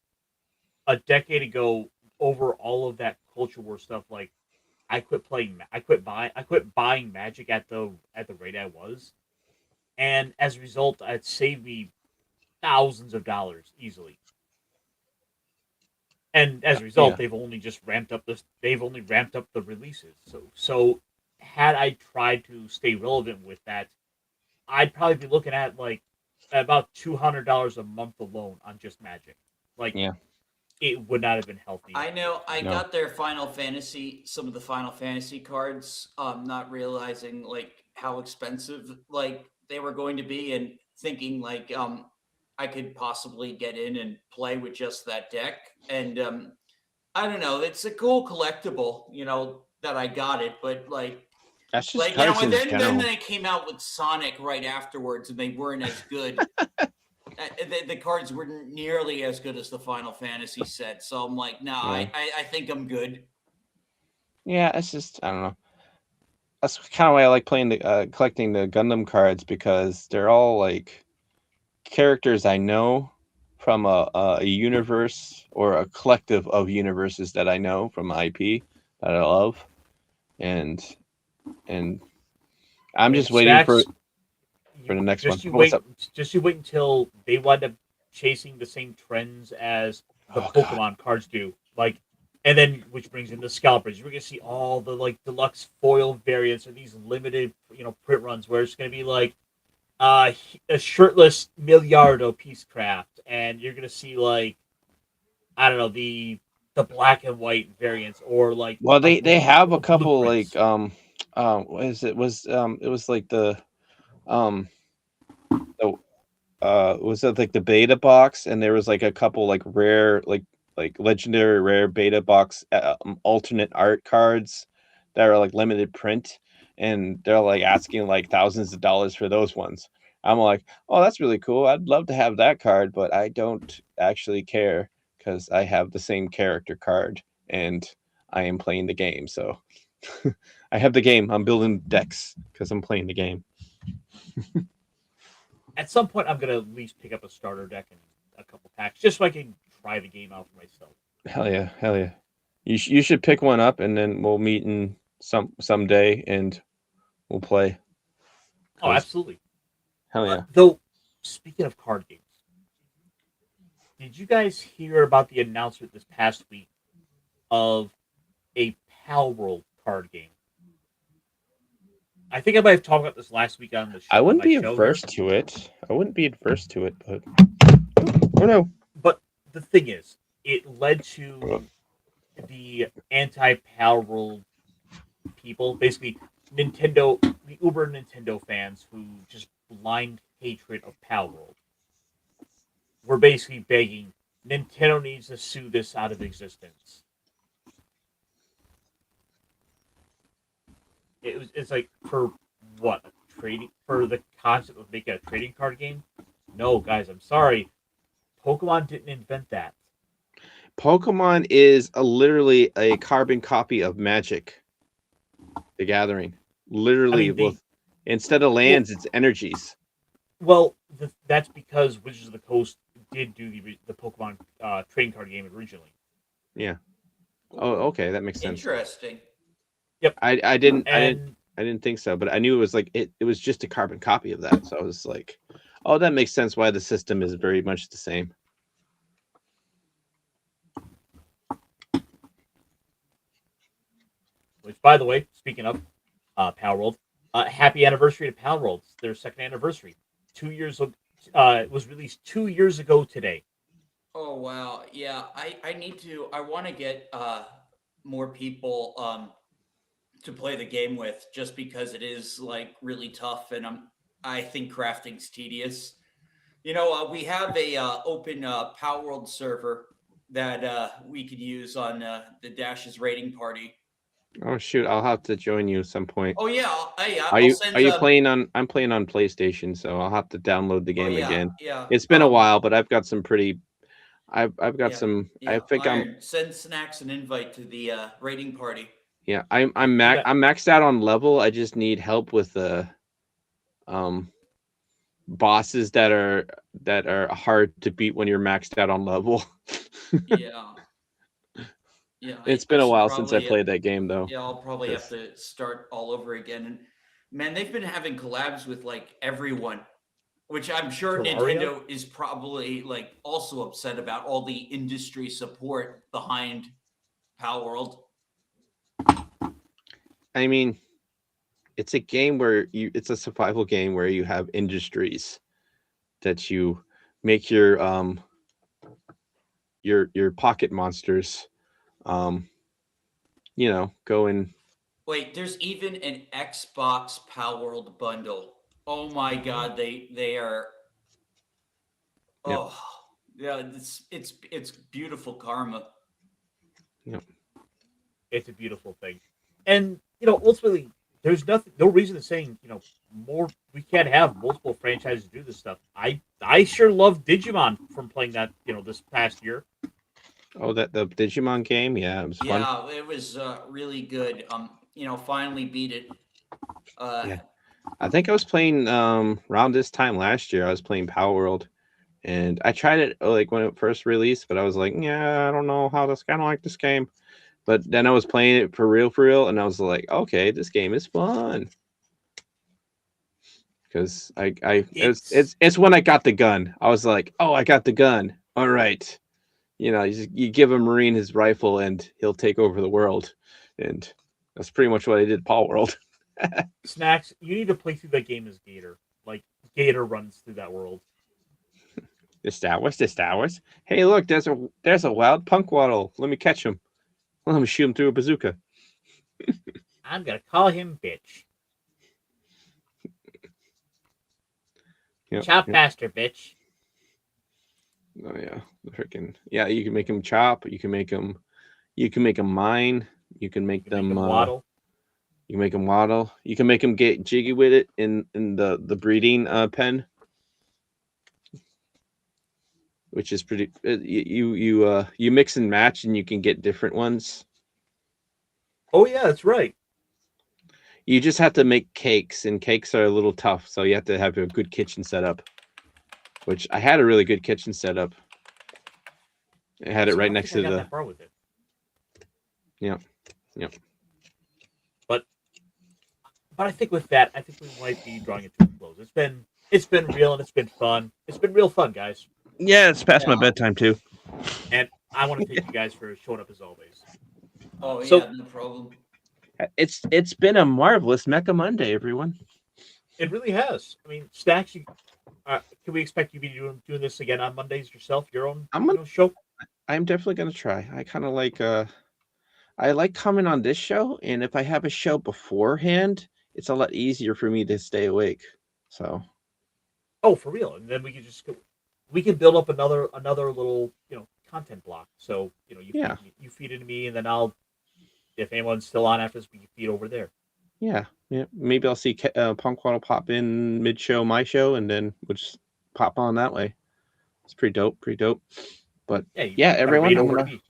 a decade ago, over all of that culture war stuff. Like I quit buying Magic at the rate I was, and as a result, it saved me thousands of dollars easily. And as a result, yeah, they've only ramped up the releases. So had I tried to stay relevant with that, I'd probably be looking at like about $200 a month alone on just Magic. Like yeah, it would not have been healthy. I know I no, got some of the Final Fantasy cards, not realizing like how expensive like they were going to be, and thinking like I could possibly get in and play with just that deck. And I don't know, it's a cool collectible, that I got it, but That's just and cards in then general. they came out with Sonic right afterwards, and they weren't as good. The cards weren't nearly as good as the Final Fantasy set, so I'm like, no, Yeah. I think I'm good. Yeah, it's just I don't know. That's kind of why I like playing the collecting the Gundam cards, because they're all like characters I know from a universe or a collective of universes that I know from IP that I love, and I'm just waiting for Stacks, the next one. just you What's wait. up? Just you wait until they wind up chasing the same trends as the Oh God. Pokemon cards do. And then which brings in the scalpers. We're gonna see all the deluxe foil variants or these limited print runs where it's gonna be a shirtless Milliardo Peacecraft, and you're gonna see I don't know the black and white variants or Well, they have a couple blueprints. what is it was like um the was it like the beta box, and there was like a couple like rare like legendary rare beta box alternate art cards that are like limited print, and they're like asking like thousands of dollars for those ones. I'm like, oh, that's really cool. I'd love to have that card, but I don't actually care because I have the same character card and I am playing the game. So I have the game. I'm building decks because I'm playing the game. At some point, I'm gonna at least pick up a starter deck and a couple packs just so I can try the game out for myself. Hell yeah, hell yeah. You should pick one up, and then we'll meet in someday and we'll play. Oh, 'Cause absolutely. hell yeah. Though, speaking of card games, did you guys hear about the announcement this past week of a Pal World card game? I think I might have talked about this last week on the show. I wouldn't be show here. adverse to it. I wouldn't be adverse to it, but oh no. But the thing is, it led to the anti-Pal World people, basically Nintendo, the uber Nintendo fans who just blind hatred of Pal World, were basically begging Nintendo needs to sue this out of existence. It's like for what trading for the concept of making a trading card game. No, guys, I'm sorry. Pokemon didn't invent that. Pokemon is literally a carbon copy of Magic the Gathering. Literally, instead of lands, it's energies. Well, that's because Wizards of the Coast did do the Pokemon trading card game originally. Yeah. Oh, okay, that makes sense. Interesting. Yep. I didn't think so, but I knew it was like it was just a carbon copy of that. So I was like, oh, that makes sense why the system is very much the same. Which, by the way, speaking of Pal World, happy anniversary to Pal World. It's their second anniversary. 2 years. It was released 2 years ago today. Oh wow, yeah. I want to get more people to play the game with, just because it is really tough, and I think crafting's tedious. We have a open Power World server that we could use on the Dash's rating party. Oh shoot, I'll have to join you at some point. Oh yeah, Are I'll you send. are you playing on? I'm playing on PlayStation, so I'll have to download the game yeah, again. yeah. It's been a while, but I've got some pretty. I've got Yeah, some. yeah. I think Iron, send Snacks an invite to the rating party. Yeah, I'm maxed out on level. I just need help with the bosses that are hard to beat when you're maxed out on level. Yeah. Yeah, It's I been a should while since I probably, played that game though. yeah, I'll probably have to start all over again. And man, they've been having collabs with everyone, which I'm sure Terraria? Nintendo is probably also upset about all the industry support behind Power World. I mean, it's a game where it's a survival game where you have industries that you make your pocket monsters go and Wait, there's even an Xbox Power World bundle. Oh my God, they are. Yep. Oh, yeah, it's beautiful karma. Yep. It's a beautiful thing, and ultimately, there's no reason to saying more. We can't have multiple franchises do this stuff. I sure love Digimon from playing that this past year. Oh, that the Digimon game, yeah, it was fun. Yeah, it was really good. Finally beat it. Yeah. I think I was playing around this time last year. I was playing Power World, and I tried it like when it first released, but I was like, yeah, I don't know how this. I don't like this game. But then I was playing it for real, and I was like, okay, this game is fun. Because it's when I got the gun. I was like, oh, I got the gun. All right, you give a Marine his rifle, and he'll take over the world, and that's pretty much what I did. Power World. Snacks, you need to play through that game as Gator. Like Gator runs through that world. This hours. Hey, look, there's a wild Punkwaddle. Let me catch him. Let me shoot him through a bazooka. I'm gonna call him bitch. Yep, Chop yep. faster, bitch. Oh yeah, freaking yeah. You can make him chop. You can make him mine. You can make You them. make him waddle. You can make him waddle. You can make him get jiggy with it in the breeding pen, which is pretty. You mix and match, and you can get different ones. Oh yeah, that's right. You just have to make cakes, and cakes are a little tough, so you have to have a good kitchen setup. Which I had a really good kitchen setup. I had it See, I right don't next think to I got the. that far with it. Yeah. But I think with that, I think we might be drawing it to a close. It's been real and it's been fun. It's been real fun, guys. Yeah, it's past my Yeah. bedtime too. And I want to thank you guys for showing up as always. Oh So- yeah, no problem. It's been a marvelous Mecha Monday, everyone. It really has. I mean, Stacks, can we expect you to be doing this again on Mondays yourself, your own show? I'm definitely gonna try. I kind of like I like coming on this show, and if I have a show beforehand, it's a lot easier for me to stay awake. So Oh, for real. And then we can build up another little content block. So Yeah. you feed into me, and then if anyone's still on after this, we can feed over there. yeah, maybe I'll see Punkwaddle pop in mid show, my show, and then we'll just pop on that way. It's pretty dope, But Yeah, yeah, everyone,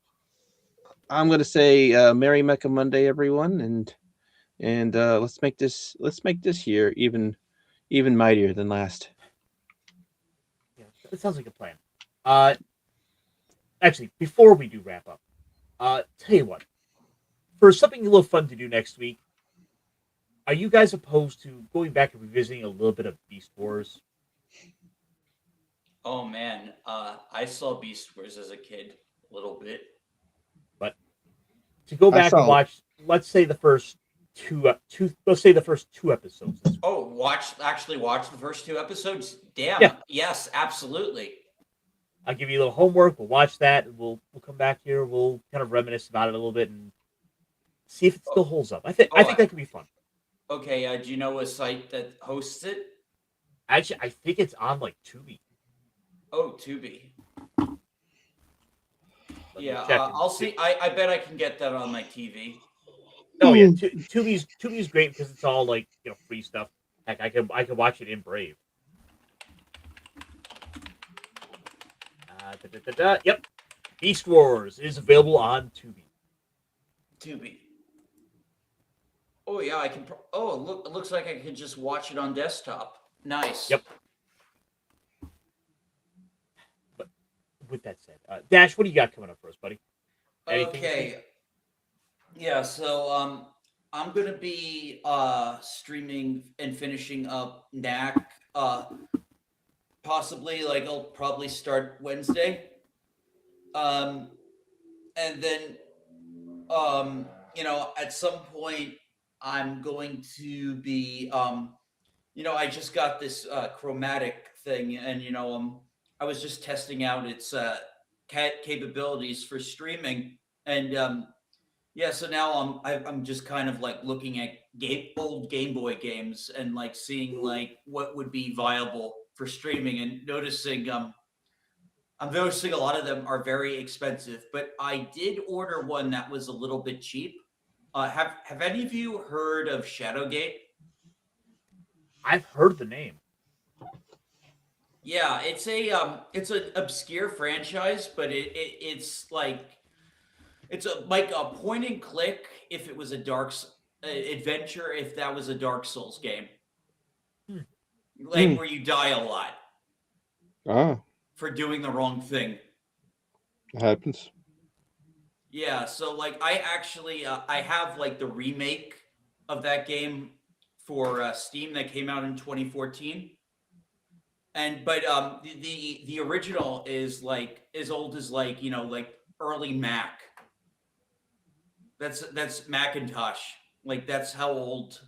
I'm gonna say Merry Mecha Monday, everyone, and let's make this year even mightier than last. Yeah, it sounds like a plan. Actually, before we do wrap up, tell you what, for something a little fun to do next week, are you guys opposed to going back and revisiting a little bit of Beast Wars? Oh man, I saw Beast Wars as a kid a little bit. But to go back and watch, let's say the first two episodes. Oh, actually watch the first 2 episodes? Damn. Yeah. Yes, absolutely. I'll give you a little homework. We'll watch that, and we'll come back here. We'll kind of reminisce about it a little bit and see if it still holds up. I think that could be fun. Okay, do you know a site that hosts it? Actually, I think it's on like Tubi. Oh, Tubi. Let me Yeah, check I'll see. I bet I can get that on my TV. Oh yeah, Tubi's great because it's all like free stuff. Heck, I could watch it in Brave. Yep, Beast Wars is available on Tubi. Tubi. Oh yeah, I can. Oh, look! It looks like I can just watch it on desktop. Nice. Yep. But with that said, Dash, what do you got coming up for us, buddy? Anything Okay. Yeah. So I'm gonna be streaming and finishing up Knack. Possibly like I'll probably start Wednesday. And then at some point I'm going to be I just got this chromatic thing, and I was just testing out its capabilities for streaming, and Yeah, so now I'm just kind of like looking at old Game Boy games and like seeing like what would be viable for streaming and noticing I'm noticing a lot of them are very expensive, but I did order one that was a little bit cheap. Have any of you heard of Shadowgate? I've heard the name. Yeah, it's an obscure franchise, but it's like it's a point and click if it was a adventure if that was a Dark Souls game. Hmm. Like where you die a lot Ah, for doing the wrong thing. it happens. Yeah, so like I actually I have like the remake of that game for Steam that came out in 2014. And but the original is like as old as like, you know, like early Mac. That's Macintosh. Like that's how old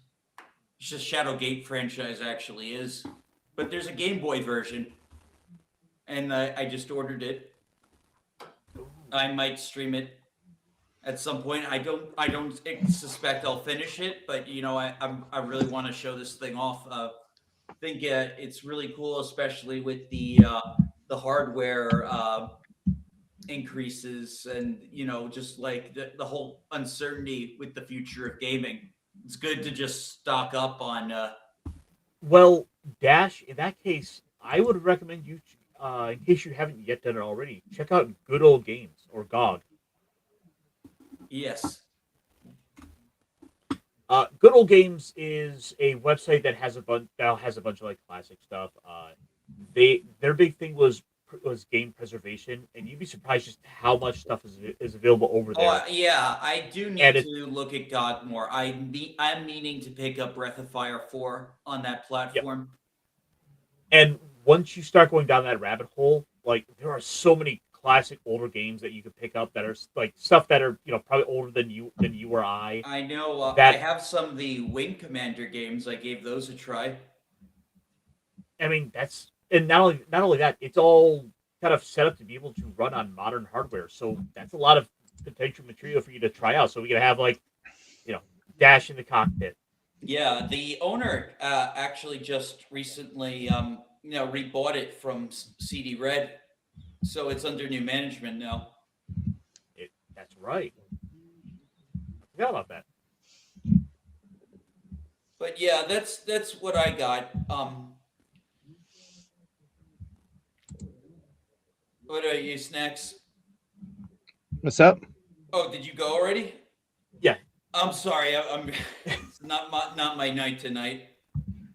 the Shadowgate franchise actually is. But there's a Game Boy version, and I just ordered it. I might stream it at some point. I don't suspect I'll finish it, but you know I really want to show this thing off. I think it's really cool, especially with the hardware increases and you know just like the whole uncertainty with the future of gaming. It's good to just stock up on. Well, Dash, in that case, I would recommend you, in case you haven't yet done it already, check out Good Old Games or GOG. Yes. Good Old Games is a website that has a bunch of like classic stuff. Their big thing was game preservation, and you'd be surprised just how much stuff is available over there. Oh yeah, I do need to look at GOG more. I'm meaning to pick up Breath of Fire 4 on that platform. Yep. And once you start going down that rabbit hole, like there are so many classic older games that you could pick up that are like stuff that are, you know, probably older than you or I. I know. I have some of the Wing Commander games. I gave those a try. I mean, and not only that, it's all kind of set up to be able to run on modern hardware. So that's a lot of potential material for you to try out. So we can have like, you know, Dash in the cockpit. Yeah, the owner actually just recently, you know, rebought it from CD Red, so it's under new management now. That's right. I forgot about that. But yeah, that's what I got. What are you, Snacks? What's up? Oh, did you go already? Yeah. I'm sorry. I'm it's not my night tonight.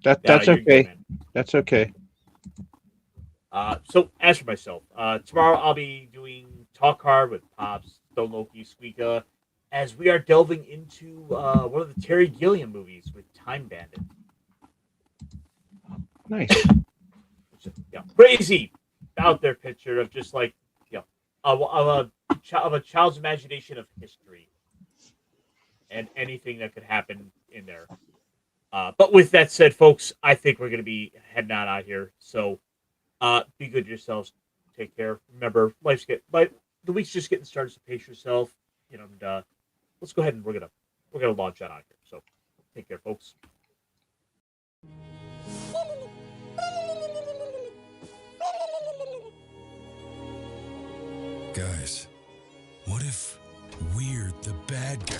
That's okay. That's okay. So as for myself, tomorrow I'll be doing Talk Hard with Pops, Stone Loki, Squeaka, as we are delving into one of the Terry Gilliam movies with Time Bandit. Nice. Yeah, crazy out there picture of just like, you know, of a child's imagination of history and anything that could happen in there. But with that said, folks, I think we're going to be heading on out here. So be good to yourselves. Take care. Remember, the week's just getting started, so pace yourself. You know, and let's go ahead and we're gonna launch on out here. So take care, folks. Guys, what if we're the bad guy?